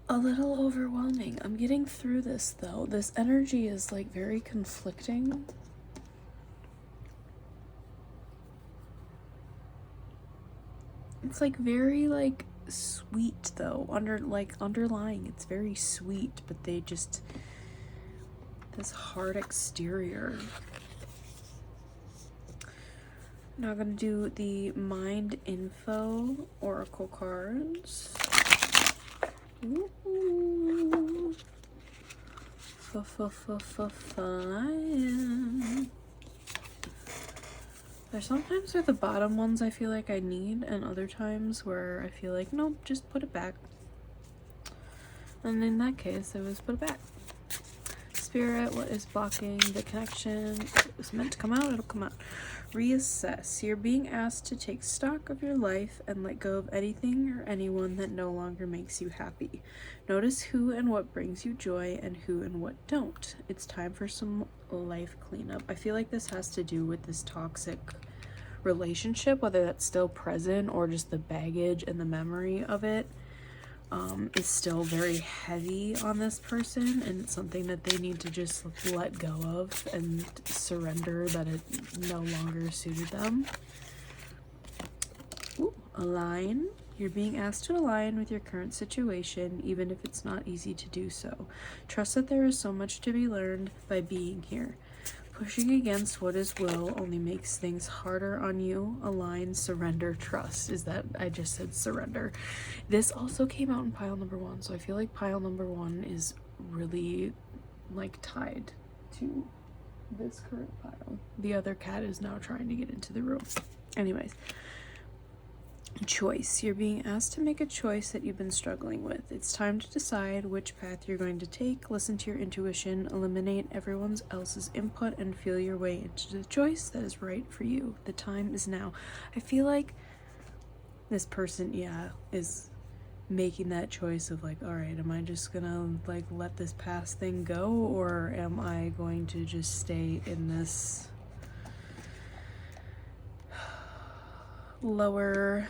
a little overwhelming. I'm getting through this though. This energy is like very conflicting. It's like very like sweet though, underlying it's very sweet, but they just, this hard exterior. Now I'm gonna do the mind info oracle cards. Ooh. Fun. There's sometimes they're the bottom ones I feel like I need, and other times where I feel like, nope, just put it back. And in that case, it was put it back. Spirit, what is blocking the connection? If it was meant to come out, it'll come out. Reassess. You're being asked to take stock of your life and let go of anything or anyone that no longer makes you happy. Notice who and what brings you joy and who and what don't. It's time for some life cleanup. I feel like this has to do with this toxic relationship, whether that's still present or just the baggage and the memory of it is still very heavy on this person, and it's something that they need to just let go of and surrender that it no longer suited them. Ooh, align. You're being asked to align with your current situation, even if it's not easy to do so. Trust that there is so much to be learned by being here. Pushing against what is will only makes things harder on you. Align, surrender, trust. Is that, I just said surrender. This also came out in pile number 1, so I feel like pile number 1 is really like tied to this current pile. The other cat is now trying to get into the room. Anyways. Choice. You're being asked to make a choice that you've been struggling with. It's time to decide which path you're going to take. Listen to your intuition, eliminate everyone else's input, and feel your way into the choice that is right for you. The time is now. I feel like this person, is making that choice of like, all right, am I just gonna like let this past thing go, or am I going to just stay in this lower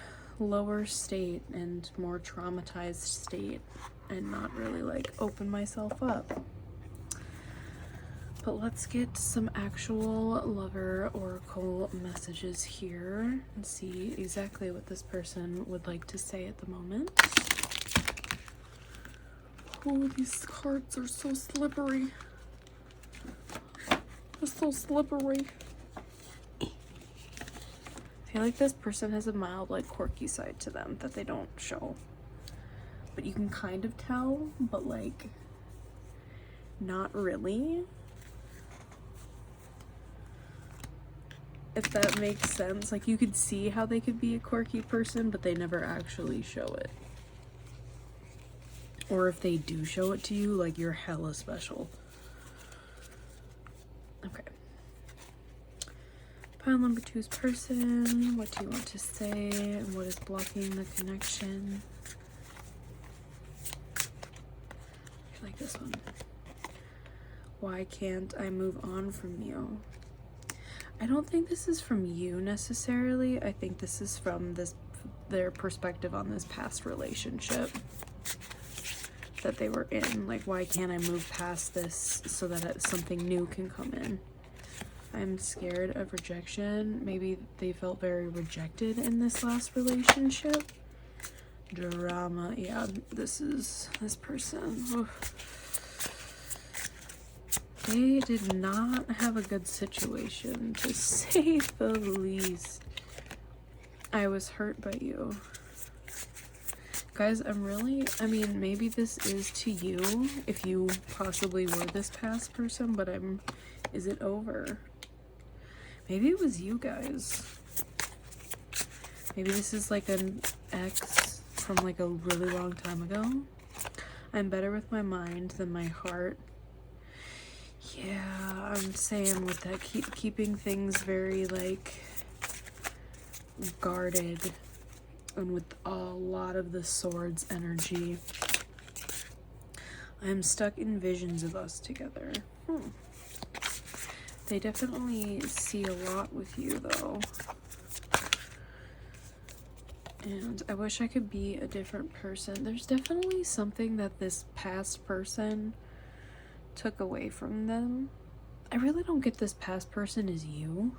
state and more traumatized state and not really like open myself up? But let's get some actual lover oracle messages here and see exactly what this person would like to say at the moment. Oh, these cards are so slippery. They're so slippery. I feel like this person has a mild, like, quirky side to them that they don't show. But you can kind of tell, but, like, not really. If that makes sense. Like, you could see how they could be a quirky person, but they never actually show it. Or if they do show it to you, like, you're hella special. Okay. Pile number 2's person. What do you want to say? And what is blocking the connection? I like this one. Why can't I move on from you? I don't think this is from you necessarily. I think this is from their perspective on this past relationship. that they were in. Like, why can't I move past this so that something new can come in? I'm scared of rejection. Maybe they felt very rejected in this last relationship. Drama. Yeah, this person. Oof. They did not have a good situation, to say the least. I was hurt by you. Guys, I mean, maybe this is to you, if you possibly were this past person, but is it over? Maybe it was you guys. Maybe this is like an ex from like a really long time ago. I'm better with my mind than my heart. Yeah, I'm saying with that, keeping things very like guarded, and with a lot of the swords energy. I'm stuck in visions of us together. They definitely see a lot with you though. And I wish I could be a different person. There's definitely something that this past person took away from them. I really don't get this past person is you.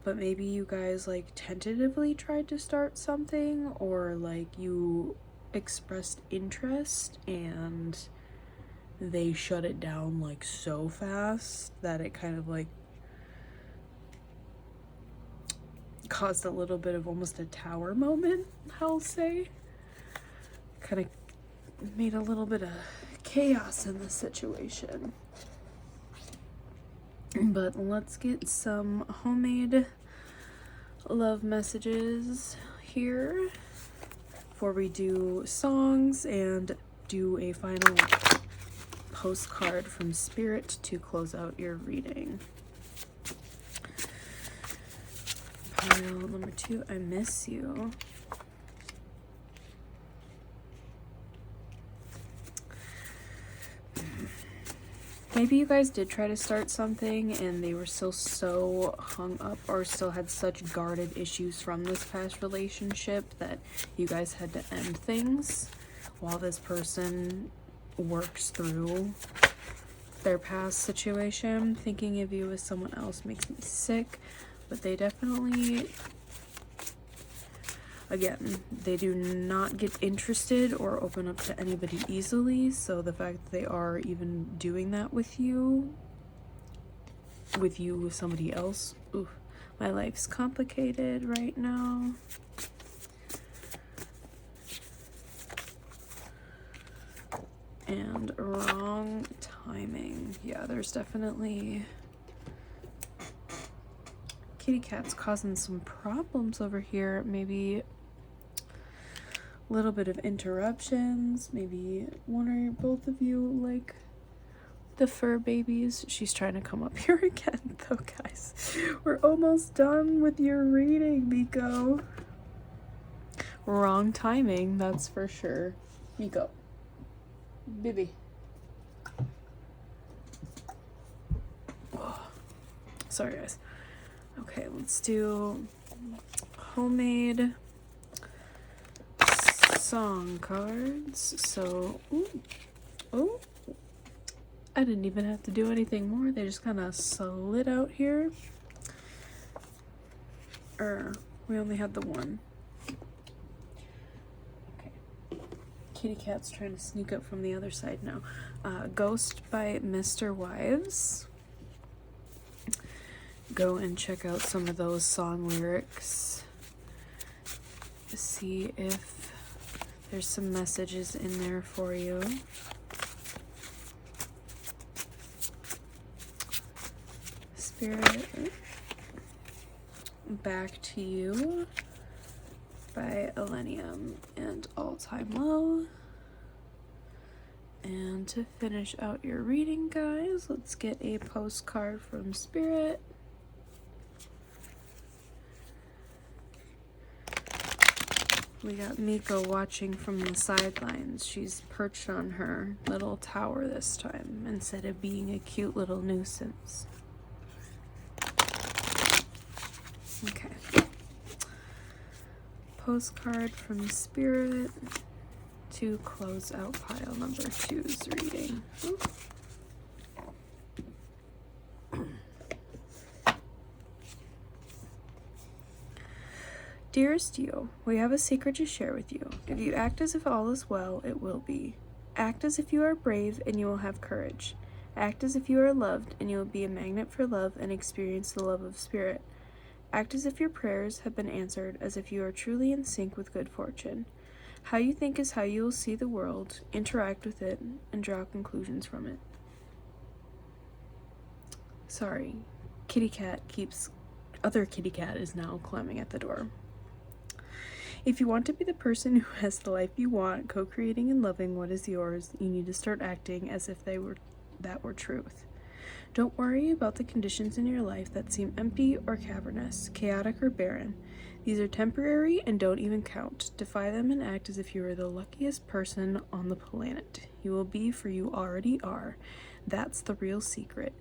But maybe you guys like tentatively tried to start something, or like you expressed interest and they shut it down like so fast that it kind of like caused a little bit of almost a tower moment, I'll say. Kind of made a little bit of chaos in the situation. But let's get some homemade love messages here before we do songs and do a final postcard from Spirit to close out your reading. Pile number 2, I miss you. Maybe you guys did try to start something and they were still so hung up or still had such guarded issues from this past relationship that you guys had to end things while this person works through their past situation. Thinking of you as someone else makes me sick, but they definitely, again, they do not get interested or open up to anybody easily, so the fact that they are even doing that with you with somebody else, oof, my life's complicated right now. And wrong timing. Yeah, there's definitely kitty cat's causing some problems over here. Maybe a little bit of interruptions. Maybe one or both of you like the fur babies. She's trying to come up here again though, guys. We're almost done with your reading, Miko. Wrong timing, that's for sure. Miko. Baby. Oh, sorry, guys. Okay, let's do homemade song cards. So, oh, I didn't even have to do anything more. They just kind of slid out here. We only had the one. Okay. Kitty cat's trying to sneak up from the other side now. Ghost by Mr. Wives. Go and check out some of those song lyrics. See if there's some messages in there for you. Spirit, Back to You by Elenium and All Time Low. And to finish out your reading, guys, let's get a postcard from Spirit. We got Miko watching from the sidelines. She's perched on her little tower this time instead of being a cute little nuisance. Okay. Postcard from Spirit to close out pile number 2's reading. Dearest you, we have a secret to share with you. If you act as if all is well, it will be. Act as if you are brave and you will have courage. Act as if you are loved and you will be a magnet for love and experience the love of spirit. Act as if your prayers have been answered, as if you are truly in sync with good fortune. How you think is how you will see the world, interact with it, and draw conclusions from it. Sorry, other kitty cat is now climbing at the door. If you want to be the person who has the life you want, co-creating and loving what is yours, you need to start acting as if that were truth. Don't worry about the conditions in your life that seem empty or cavernous, chaotic or barren. These are temporary and don't even count. Defy them and act as if you are the luckiest person on the planet. You will be, for you already are. That's the real secret.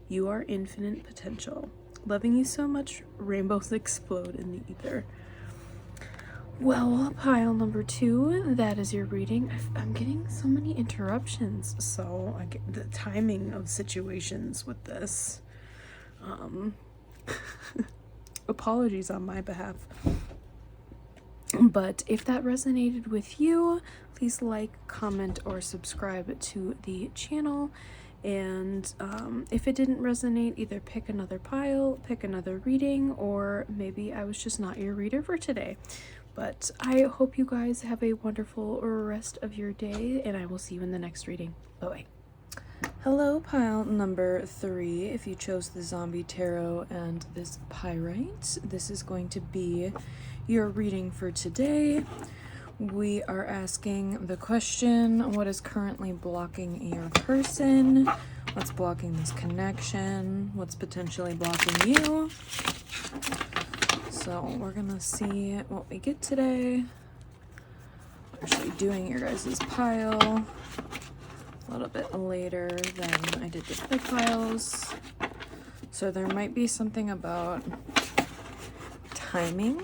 You are infinite potential. Loving you so much, rainbows explode in the ether. Well, pile number 2, that is your reading. I'm getting so many interruptions, so I get the timing of situations with this. Apologies on my behalf. But if that resonated with you, please like, comment, or subscribe to the channel. And if it didn't resonate, either pick another pile, pick another reading, or maybe I was just not your reader for today. But I hope you guys have a wonderful rest of your day, and I will see you in the next reading. Bye-bye. Hello, pile number 3. If you chose the Zombie Tarot and this Pyrite, this is going to be your reading for today. We are asking the question, what is currently blocking your person? What's blocking this connection? What's potentially blocking you? So we're gonna see what we get today. I'm actually doing your guys' pile a little bit later than I did the other piles. So there might be something about timing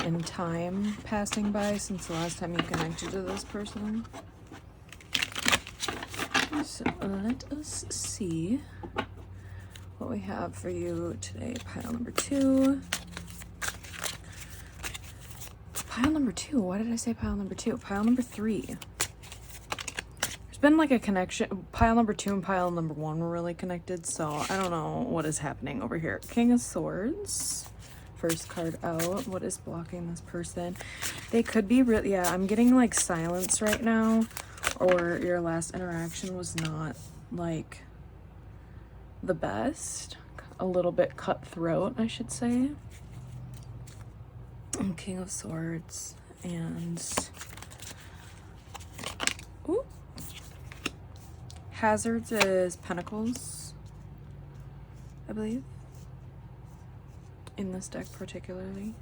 and time passing by since the last time you connected to this person. So let us see what we have for you today. Pile number 2. Pile number 2. Why did I say pile number 2? Pile number 3. There's been like a connection. Pile number 2 and pile number 1 were really connected, so I don't know what is happening over here. King of Swords. First card out. What is blocking this person? They could be really, yeah, I'm getting like silence right now, or your last interaction was not like the best. A little bit cutthroat, I should say. King of Swords and ooh, Hazards is Pentacles, I believe, in this deck particularly.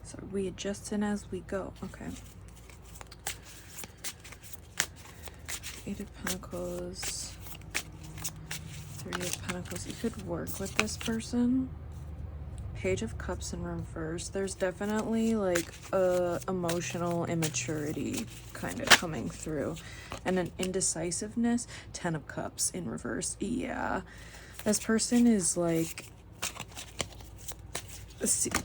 So we adjusting as we go. Okay. 8 of Pentacles, 3 of Pentacles. You could work with this person. Page of Cups in reverse. There's definitely like a emotional immaturity kind of coming through, and an indecisiveness. 10 of Cups in reverse. Yeah, this person is like,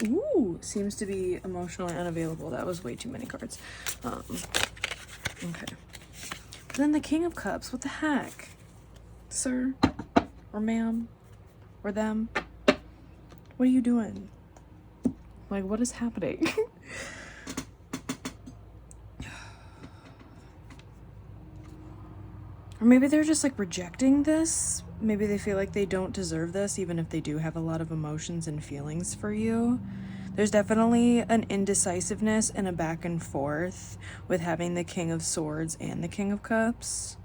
ooh, seems to be emotionally unavailable. That was way too many cards. Okay. Then the King of Cups. What the heck, sir? Or ma'am, or them, what are you doing? Like, what is happening? Or maybe they're just like rejecting this. Maybe they feel like they don't deserve this, even if they do have a lot of emotions and feelings for you. There's definitely an indecisiveness and a back and forth with having the King of Swords and the King of Cups.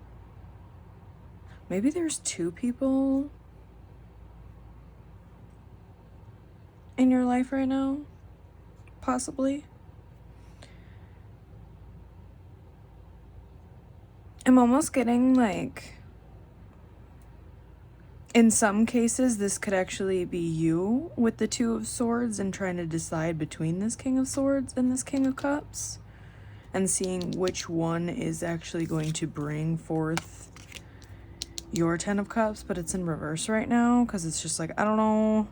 Maybe there's 2 people in your life right now, possibly. I'm almost getting like In some cases, this could actually be you with the Two of Swords and trying to decide between this King of Swords and this King of Cups, and seeing which one is actually going to bring forth your Ten of Cups, but it's in reverse right now because it's just like, I don't know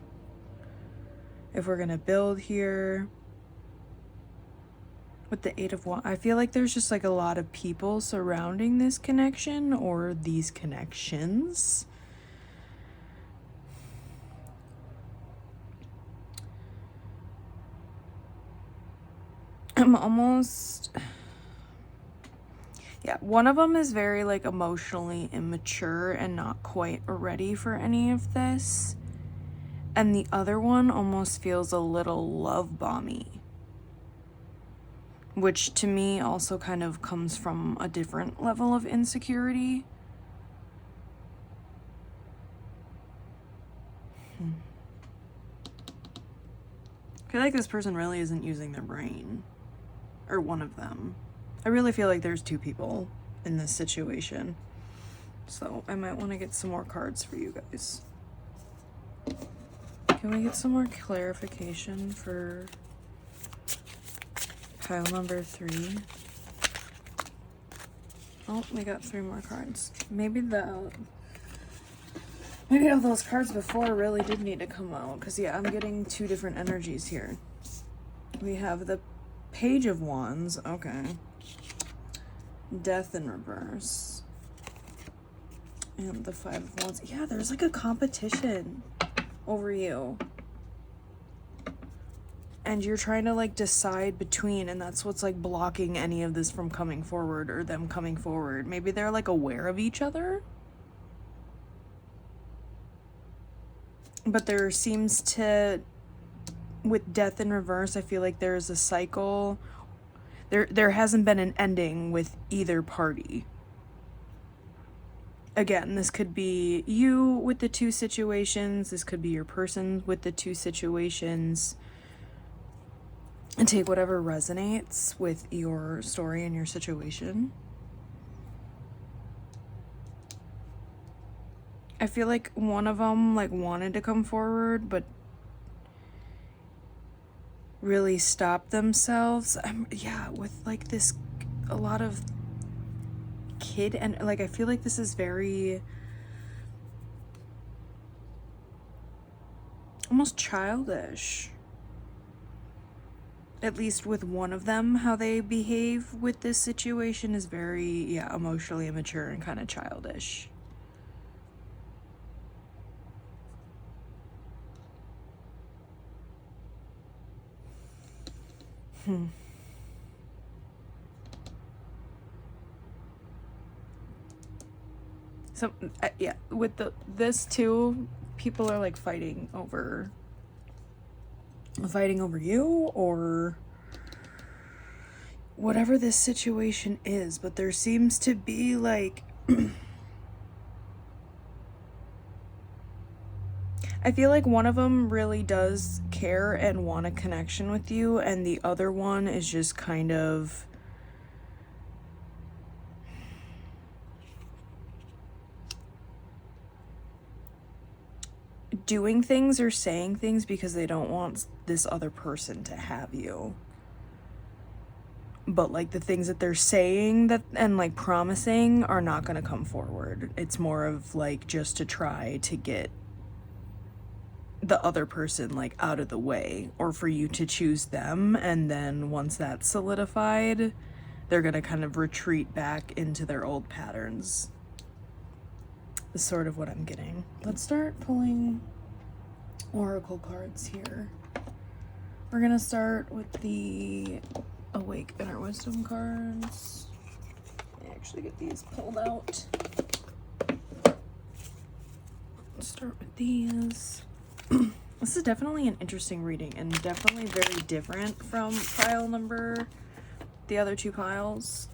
if we're going to build here. With the Eight of Wands, I feel like there's just like a lot of people surrounding this connection or these connections. I'm almost... Yeah, one of them is very like emotionally immature and not quite ready for any of this. And the other one almost feels a little love bomby. Which to me also kind of comes from a different level of insecurity. I feel like this person really isn't using their brain. Or one of them. I really feel like there's two people in this situation. So I might want to get some more cards for you guys. Can we get some more clarification for pile number 3? Oh, we got 3 more cards. Maybe all those cards before really did need to come out. Because, yeah, I'm getting 2 different energies here. We have the Page of Wands. Okay. Death in reverse. And the 5 of Wands. Yeah, there's like a competition over you. And you're trying to like decide between, and that's what's like blocking any of this from coming forward or them coming forward. Maybe they're like aware of each other. But there seems to, with Death in reverse, I feel like there's a cycle. There hasn't been an ending with either party. Again, this could be you with the 2 situations. This could be your person with the 2 situations. And take whatever resonates with your story and your situation. I feel like one of them like wanted to come forward, but really stopped themselves. Yeah, with like this, a lot of kid, and like I feel like this is very almost childish. At least with one of them, how they behave with this situation is very, yeah, emotionally immature and kind of childish. So, yeah, with this too, people are like fighting over you or whatever this situation is, but there seems to be like I feel like one of them really does care and want a connection with you, and the other one is just kind of doing things or saying things because they don't want this other person to have you. But like the things that they're saying that and like promising are not going to come forward. It's more of like just to try to get the other person like out of the way, or for you to choose them, and then once that's solidified, they're going to kind of retreat back into their old patterns. Is sort of what I'm getting. Let's start pulling oracle cards here. We're gonna start with the Awake Inner Wisdom cards. Let me actually get these pulled out. Let's start with these. This is definitely an interesting reading and definitely very different from pile number, the other 2 piles.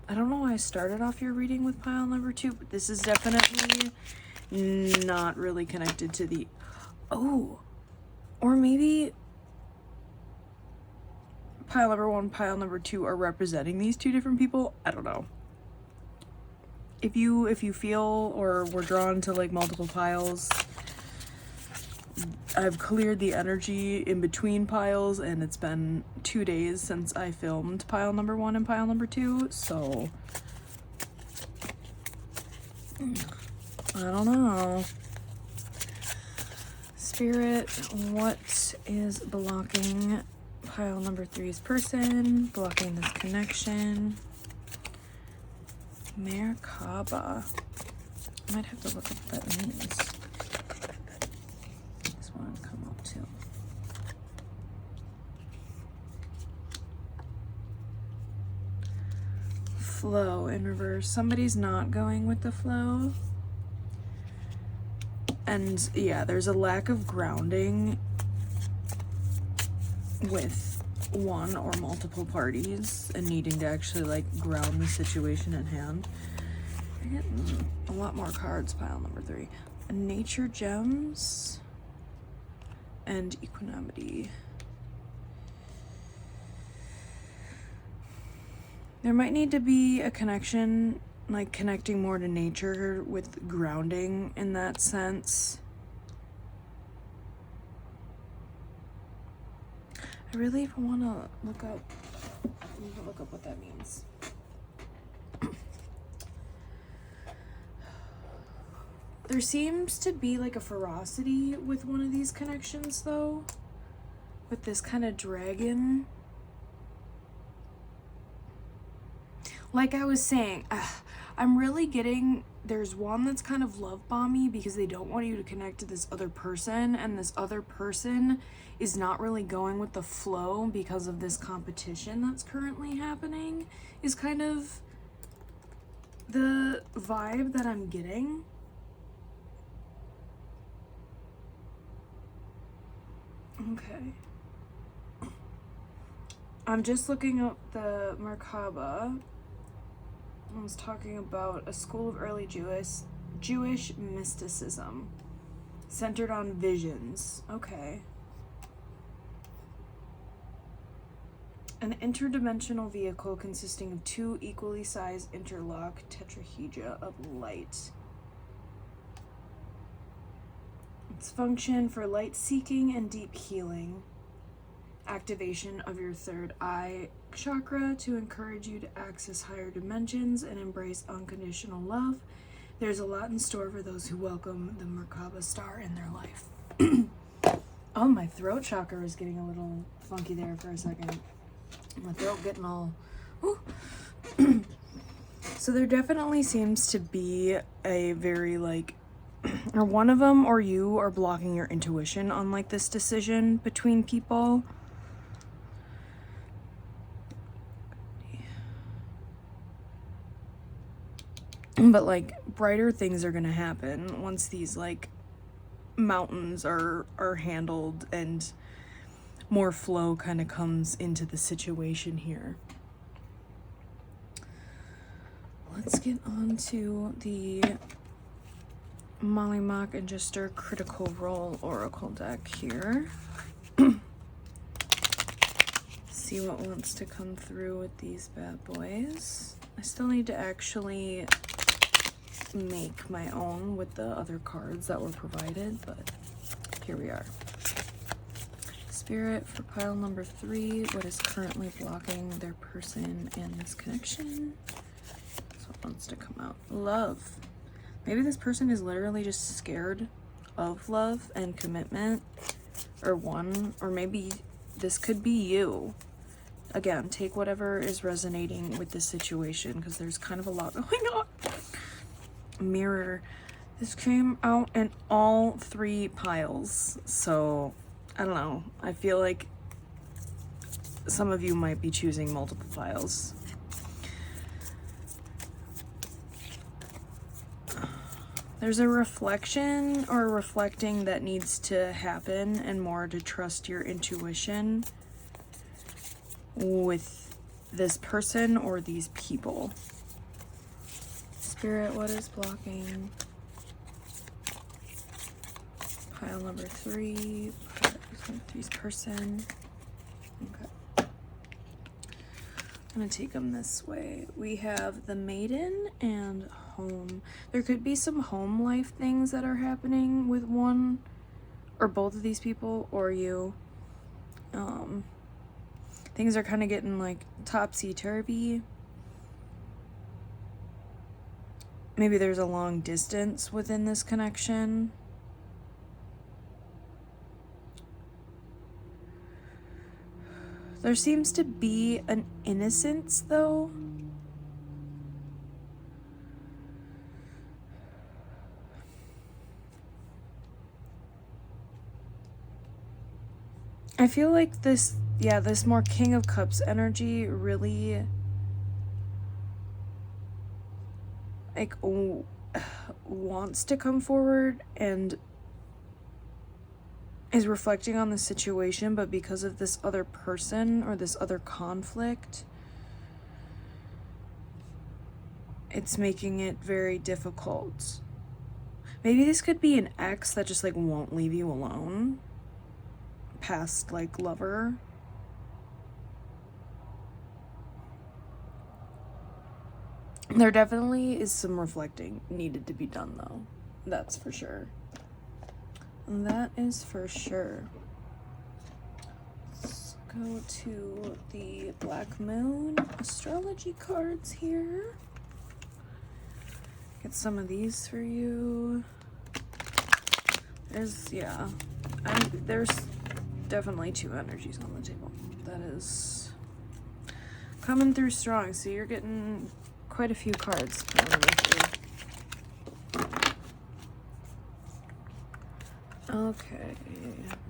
I don't know why I started off your reading with pile number 2, but this is definitely not really connected to the... Oh, or maybe pile number 1, pile number 2 are representing these 2 different people. I don't know. if you feel or were drawn to like multiple piles, I've cleared the energy in between piles, and it's been 2 days since I filmed pile number 1 and pile number 2, so I don't know. Spirit, what is blocking pile number 3's person, blocking this connection? Merkaba. I might have to look up what that means. This one come up too. Flow in reverse. Somebody's not going with the flow. And yeah, there's a lack of grounding with one or multiple parties and needing to actually like ground the situation at hand. I get a lot more cards, pile number 3. Nature gems and equanimity. There might need to be a connection, like connecting more to nature with grounding in that sense. I really want to look up what that means. There seems to be like a ferocity with one of these connections though, with this kind of dragon. Like I was saying, I'm really getting, there's one that's kind of love bomby because they don't want you to connect to this other person, and this other person is not really going with the flow because of this competition that's currently happening, is kind of the vibe that I'm getting. Okay. I'm just looking up the Merkaba. I was talking about a school of early Jewish mysticism centered on visions. Okay. An interdimensional vehicle consisting of 2 equally sized interlocked tetrahedra of light. Its function for light seeking and deep healing. Activation of your 3rd eye chakra to encourage you to access higher dimensions and embrace unconditional love. There's a lot in store for those who welcome the Merkaba star in their life. Oh, my throat chakra is getting a little funky there for a second. My throat getting all... So there definitely seems to be a very like, or one of them or you are blocking your intuition on like this decision between people. But like brighter things are gonna happen once these like mountains are handled and more flow kind of comes into the situation here. Let's get on to the Molly Mock and Jester Critical Role Oracle deck here. See what wants to come through with these bad boys. I still need to actually make my own with the other cards that were provided, but here we are. Spirit for pile number 3, what is currently blocking their person and this connection? So what wants to come out? Love. Maybe this person is literally just scared of love and commitment, or maybe this could be you. Again, take whatever is resonating with this situation because there's kind of a lot going on. Mirror. This came out in all 3 piles, so I don't know. I feel like some of you might be choosing multiple piles. There's a reflection or reflecting that needs to happen, and more to trust your intuition with this person or these people. Spirit, what is blocking pile number 3, pile number 3's person? Okay. I'm gonna take them this way. We have the Maiden and home. There could be some home life things that are happening with one or both of these people or you. Things are kind of getting like topsy-turvy. Maybe there's a long distance within this connection. There seems to be an innocence, though. I feel like this, yeah, this more King of Cups energy really, like, wants to come forward and is reflecting on the situation, but because of this other person or this other conflict, it's making it very difficult. Maybe this could be an ex that just like won't leave you alone. Past like lover. There definitely is some reflecting needed to be done though. That's for sure. That is for sure. Let's go to the Black Moon astrology cards here. Get some of these for you. There's, yeah, there's definitely two energies on the table. That is coming through strong. So you're getting quite a few cards. Okay,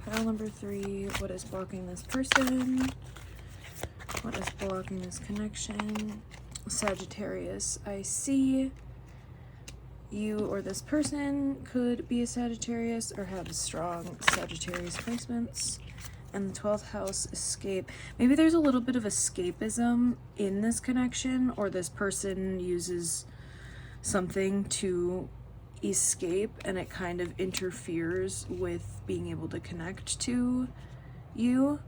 pile number 3. What is blocking this person? What is blocking this connection? Sagittarius, I see you or this person could be a Sagittarius or have strong Sagittarius placements. And the 12th house, escape. Maybe there's a little bit of escapism in this connection, or this person uses something to escape and it kind of interferes with being able to connect to you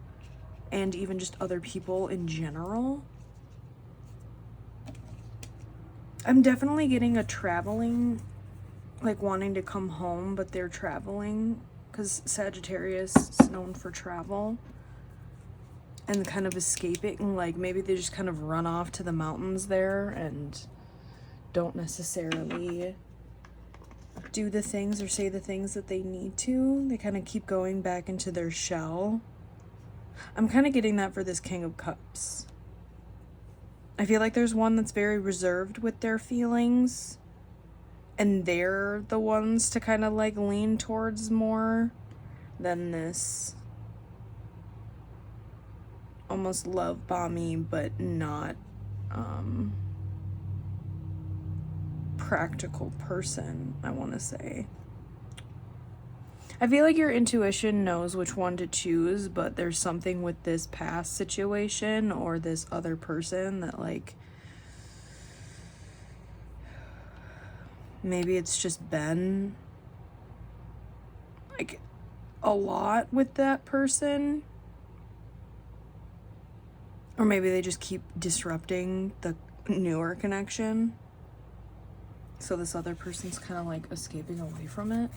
and even just other people in general. I'm definitely getting a traveling, like wanting to come home, but they're traveling because Sagittarius is known for travel and kind of escaping. Like maybe they just kind of run off to the mountains there and don't necessarily do the things or say the things that they need to. They kind of keep going back into their shell. I'm kind of getting that for this King of Cups. I feel like there's one that's very reserved with their feelings, and they're the ones to kind of like lean towards more than this almost love bomby but not practical person, I want to say. I feel like your intuition knows which one to choose, but there's something with this past situation or this other person that like maybe it's just been like a lot with that person, or maybe they just keep disrupting the newer connection, so this other person's kind of like escaping away from it.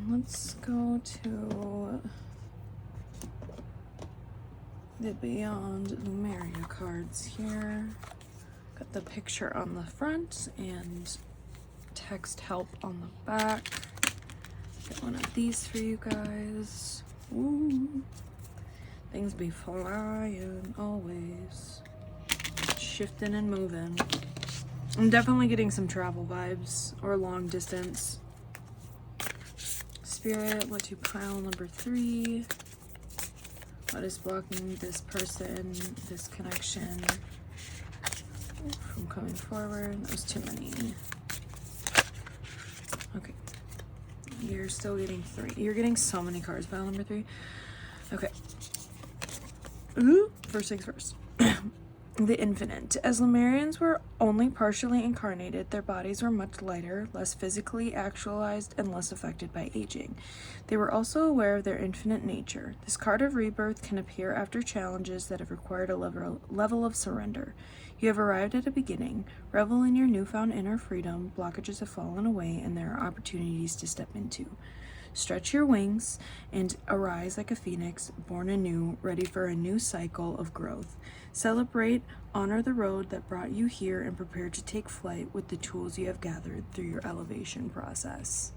Let's go to the Beyond Lumeria cards here. Got the picture on the front and text help on the back. Get one of these for you guys. Ooh, things be flying always. Shifting and moving. I'm definitely getting some travel vibes or long distance. Spirit, what to pile number 3? What is blocking this person, this connection from coming forward? That was too many. Okay. You're still getting 3. You're getting so many cards. Pile number 3. Okay. Ooh, first things first. The infinite. As Lemurians were only partially incarnated, their bodies were much lighter, less physically actualized, and less affected by aging. They were also aware of their infinite nature. This card of rebirth can appear after challenges that have required a level of surrender. You have arrived at a beginning. Revel in your newfound inner freedom. Blockages have fallen away, and there are opportunities to step into. Stretch your wings and arise like a phoenix, born anew, ready for a new cycle of growth. Celebrate, honor the road that brought you here, and prepare to take flight with the tools you have gathered through your elevation process.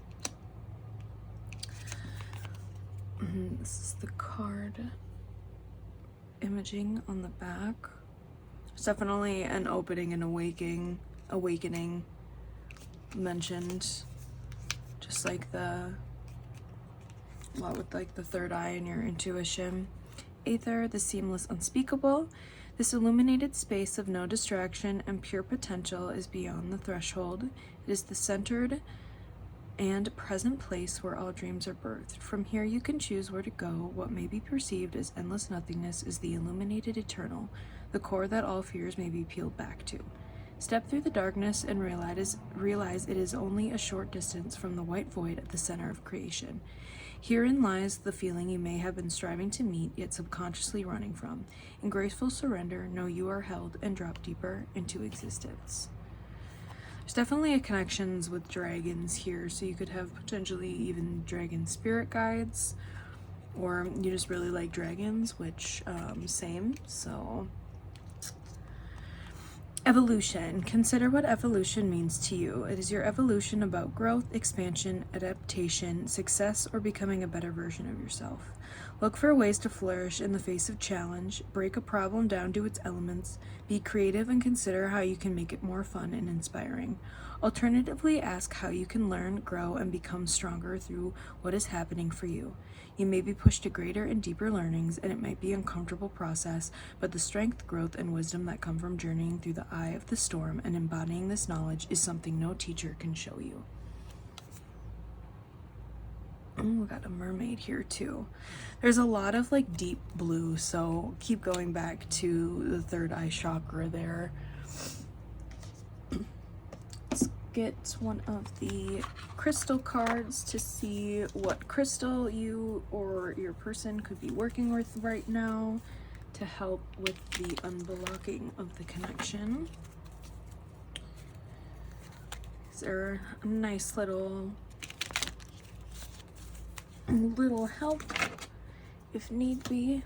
This is the card imaging on the back. It's definitely an opening and awakening mentioned, just like with like the third eye and your intuition. Aether, the seamless unspeakable. This illuminated space of no distraction and pure potential is beyond the threshold. It is the centered and present place where all dreams are birthed. From here you can choose where to go. What may be perceived as endless nothingness is the illuminated eternal, the core that all fears may be peeled back to. Step through the darkness and realize it is only a short distance from the white void at the center of creation. Herein lies the feeling you may have been striving to meet, yet subconsciously running from. In graceful surrender, know you are held and drop deeper into existence. There's definitely connections with dragons here, so you could have potentially even dragon spirit guides, or you just really like dragons, which same. So evolution. Consider what evolution means to you. It is your evolution about growth, expansion, adaptation, success, or becoming a better version of yourself. Look for ways to flourish in the face of challenge, break a problem down to its elements, be creative, and consider how you can make it more fun and inspiring. Alternatively, ask how you can learn, grow, and become stronger through what is happening for you. You may be pushed to greater and deeper learnings, and it might be an uncomfortable process, but the strength, growth, and wisdom that come from journeying through the eye of the storm and embodying this knowledge is something no teacher can show you. We got a mermaid here too. There's a lot of like deep blue, so keep going back to the third eye chakra there. Let's get one of the crystal cards to see what crystal you or your person could be working with right now to help with the unblocking of the connection. These are a nice little help if need be.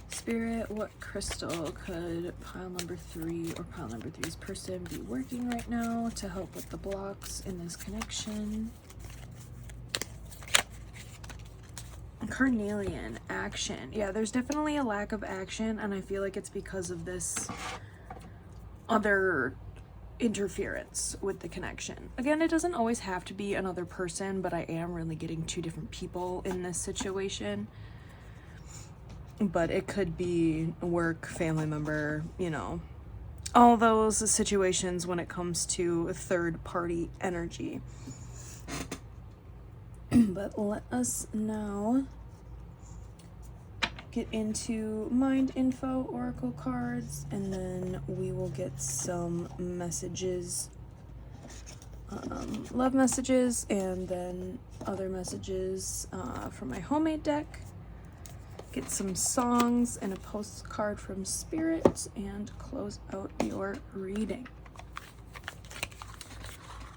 Spirit, what crystal could pile number 3 or pile number 3's person be working right now to help with the blocks in this connection? Carnelian, action. Yeah, there's definitely a lack of action, and I feel like it's because of this other interference with the connection. Again, it doesn't always have to be another person, but I am really getting 2 different people in this situation. But it could be work, family member, you know, all those situations when it comes to third party energy. But let us now get into mind info oracle cards, and then we will get some messages, love messages, and then other messages from my homemade deck. Get some songs and a postcard from Spirit, and close out your reading.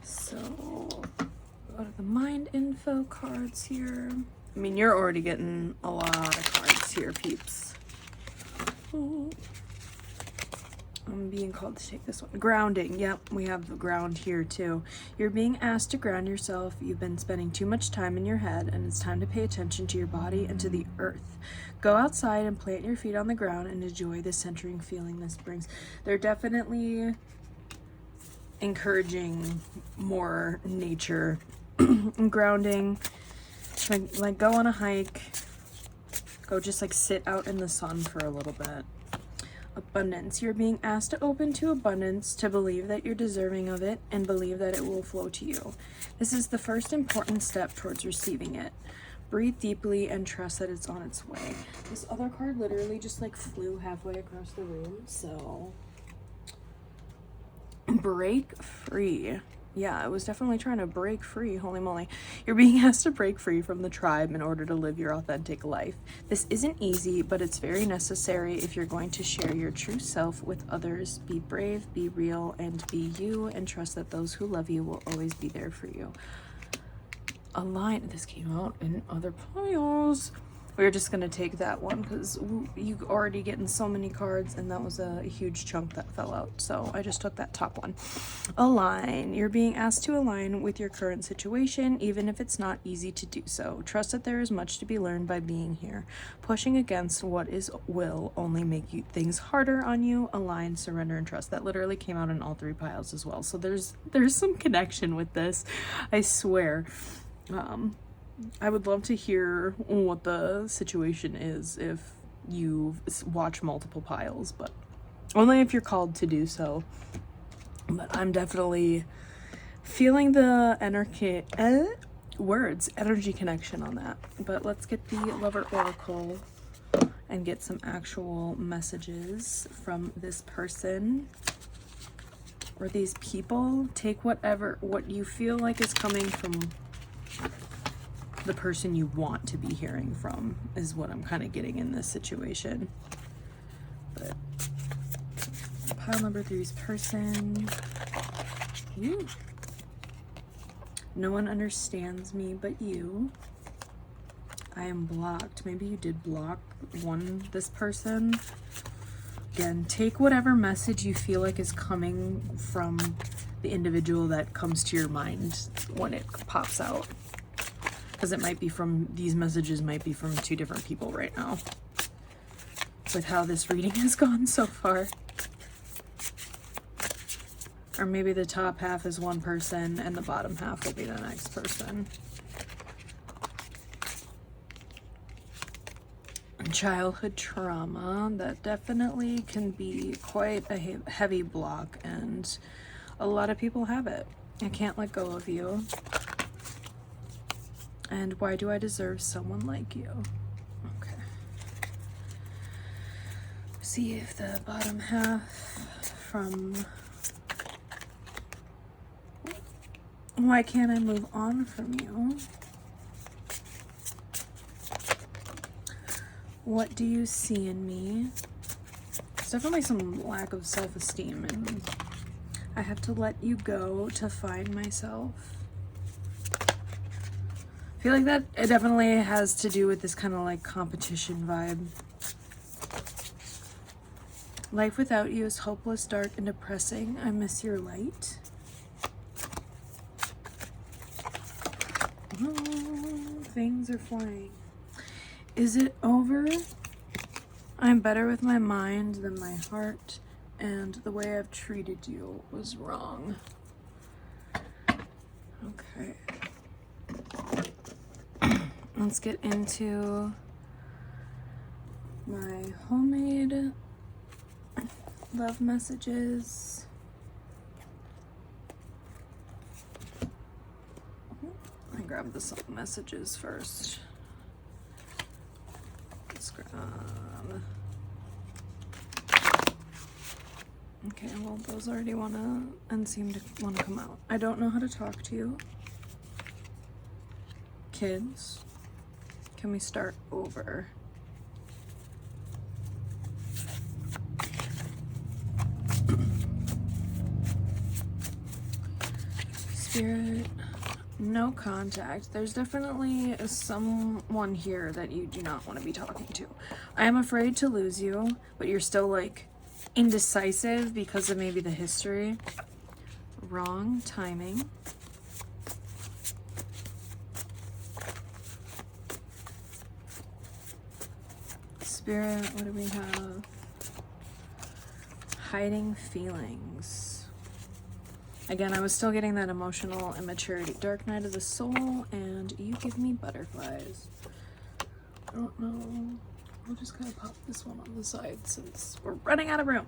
So go to the mind info cards here. I mean, you're already getting a lot of cards here, peeps. I'm being called to take this one. Grounding. Yep, we have the ground here too. You're being asked to ground yourself. You've been spending too much time in your head, and it's time to pay attention to your body and to the earth. Go outside and plant your feet on the ground and enjoy the centering feeling this brings. They're definitely encouraging more nature and grounding. Like go on a hike. Go just like sit out in the sun for a little bit. Abundance. You're being asked to open to abundance, to believe that you're deserving of it, and believe that it will flow to you. This is the first important step towards receiving it. Breathe deeply and trust that it's on its way. This other card literally just like flew halfway across the room, so break free. Yeah, I was definitely trying to break free. Holy moly. You're being asked to break free from the tribe in order to live your authentic life. This isn't easy, but it's very necessary if you're going to share your true self with others. Be brave, be real, and be you, and trust that those who love you will always be there for you. Align. This came out in other piles. We're just going to take that one because you already getting so many cards, and that was a huge chunk that fell out. So I just took that top one. Align. You're being asked to align with your current situation, even if it's not easy to do so. Trust that there is much to be learned by being here. Pushing against what is will only make things harder on you. Align, surrender, and trust. That literally came out in all three piles as well. So there's some connection with this, I swear. I would love to hear what the situation is if you watch multiple piles, but only if you're called to do so. But I'm definitely feeling the energy connection on that. But let's get the Lover Oracle and get some actual messages from this person or these people. Take what you feel like is coming from the person you want to be hearing from is what I'm kind of getting in this situation. But pile number 3's person. Ooh. No one understands me but you. I am blocked. Maybe you did block this person. Again, take whatever message you feel like is coming from the individual that comes to your mind when it pops out. Because it might be from, these messages might be from 2 different people right now with how this reading has gone so far. Or maybe the top half is one person and the bottom half will be the next person. Childhood trauma, that definitely can be quite a heavy block, and a lot of people have it. I can't let go of you. And why do I deserve someone like you? Okay. See if the bottom half from why can't I move on from you? What do you see in me? There's definitely some lack of self-esteem, and I have to let you go to find myself. I feel like that it definitely has to do with this kind of like competition vibe. Life without you is hopeless, dark, and depressing. I miss your light. Oh, things are flying. Is it over? I'm better with my mind than my heart, and the way I've treated you was wrong. Okay. Let's get into my homemade love messages. I grabbed the song messages first. Let's grab. Okay, well, those already seem to want to come out. I don't know how to talk to you. Kids, can we start over? Spirit, no contact. There's definitely someone here that you do not want to be talking to. I am afraid to lose you, but you're still like indecisive because of maybe the history. Wrong timing. Spirit, what do we have? Hiding feelings. Again, I was still getting that emotional immaturity. Dark night of the soul, and you give me butterflies. I don't know. We'll just kind of pop this one on the side since we're running out of room.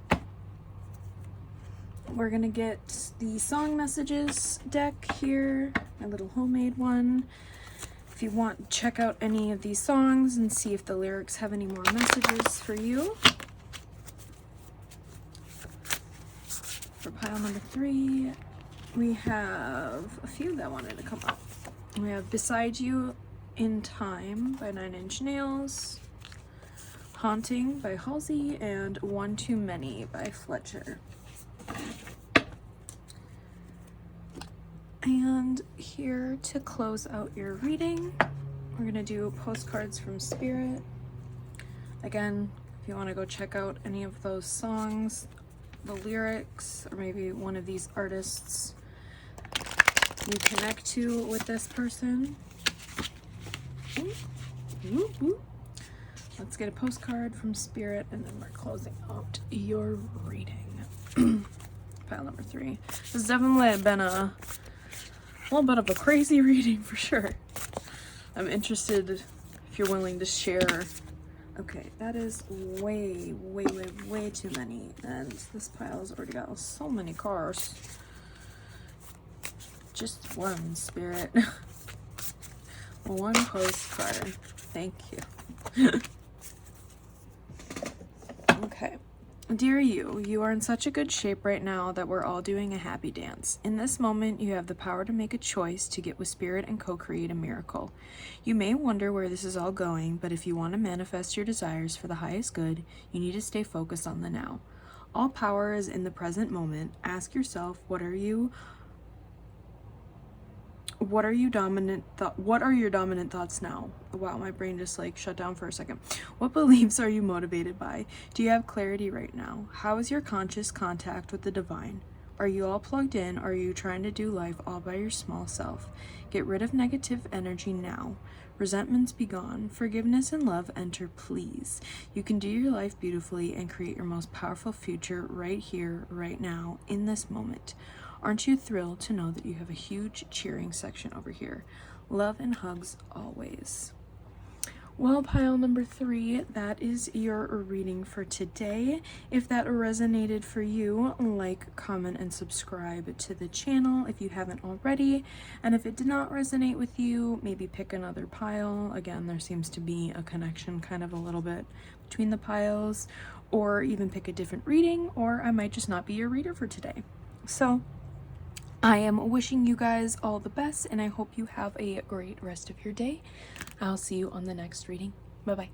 We're gonna get the song messages deck here, my little homemade one. If you want, check out any of these songs and see if the lyrics have any more messages for you. For pile number 3, we have a few that wanted to come up. We have Beside You in Time by 9 Inch Nails, Haunting by Halsey, and One Too Many by Fletcher. And here to close out your reading, we're going to do postcards from Spirit. Again, if you want to go check out any of those songs, the lyrics, or maybe one of these artists you connect to with this person. Let's get a postcard from Spirit, and then we're closing out your reading. Pile number 3. This has definitely been a little bit of a crazy reading for sure. I'm interested if you're willing to share. Okay, that is way too many, and this pile has already got so many cards. Just one, Spirit. One postcard. Thank you. Okay. Dear you, you are in such a good shape right now that we're all doing a happy dance. In this moment, you have the power to make a choice to get with Spirit and co-create a miracle. You may wonder where this is all going, but if you want to manifest your desires for the highest good, you need to stay focused on the now. All power is in the present moment. Ask yourself, what are your dominant thoughts now? Wow, my brain just like shut down for a second. What beliefs are you motivated by? Do you have clarity right now? How is your conscious contact with the divine? Are you all plugged in, or are you trying to do life all by your small self? Get rid of negative energy now. Resentments be gone. Forgiveness and love enter, please. You can do your life beautifully and create your most powerful future right here, right now, in this moment. Aren't you thrilled to know that you have a huge cheering section over here? Love and hugs always. Well, pile number 3, that is your reading for today. If that resonated for you, like, comment, and subscribe to the channel if you haven't already. And if it did not resonate with you, maybe pick another pile. Again, there seems to be a connection kind of a little bit between the piles, or even pick a different reading, or I might just not be your reader for today. So I am wishing you guys all the best, and I hope you have a great rest of your day. I'll see you on the next reading. Bye-bye.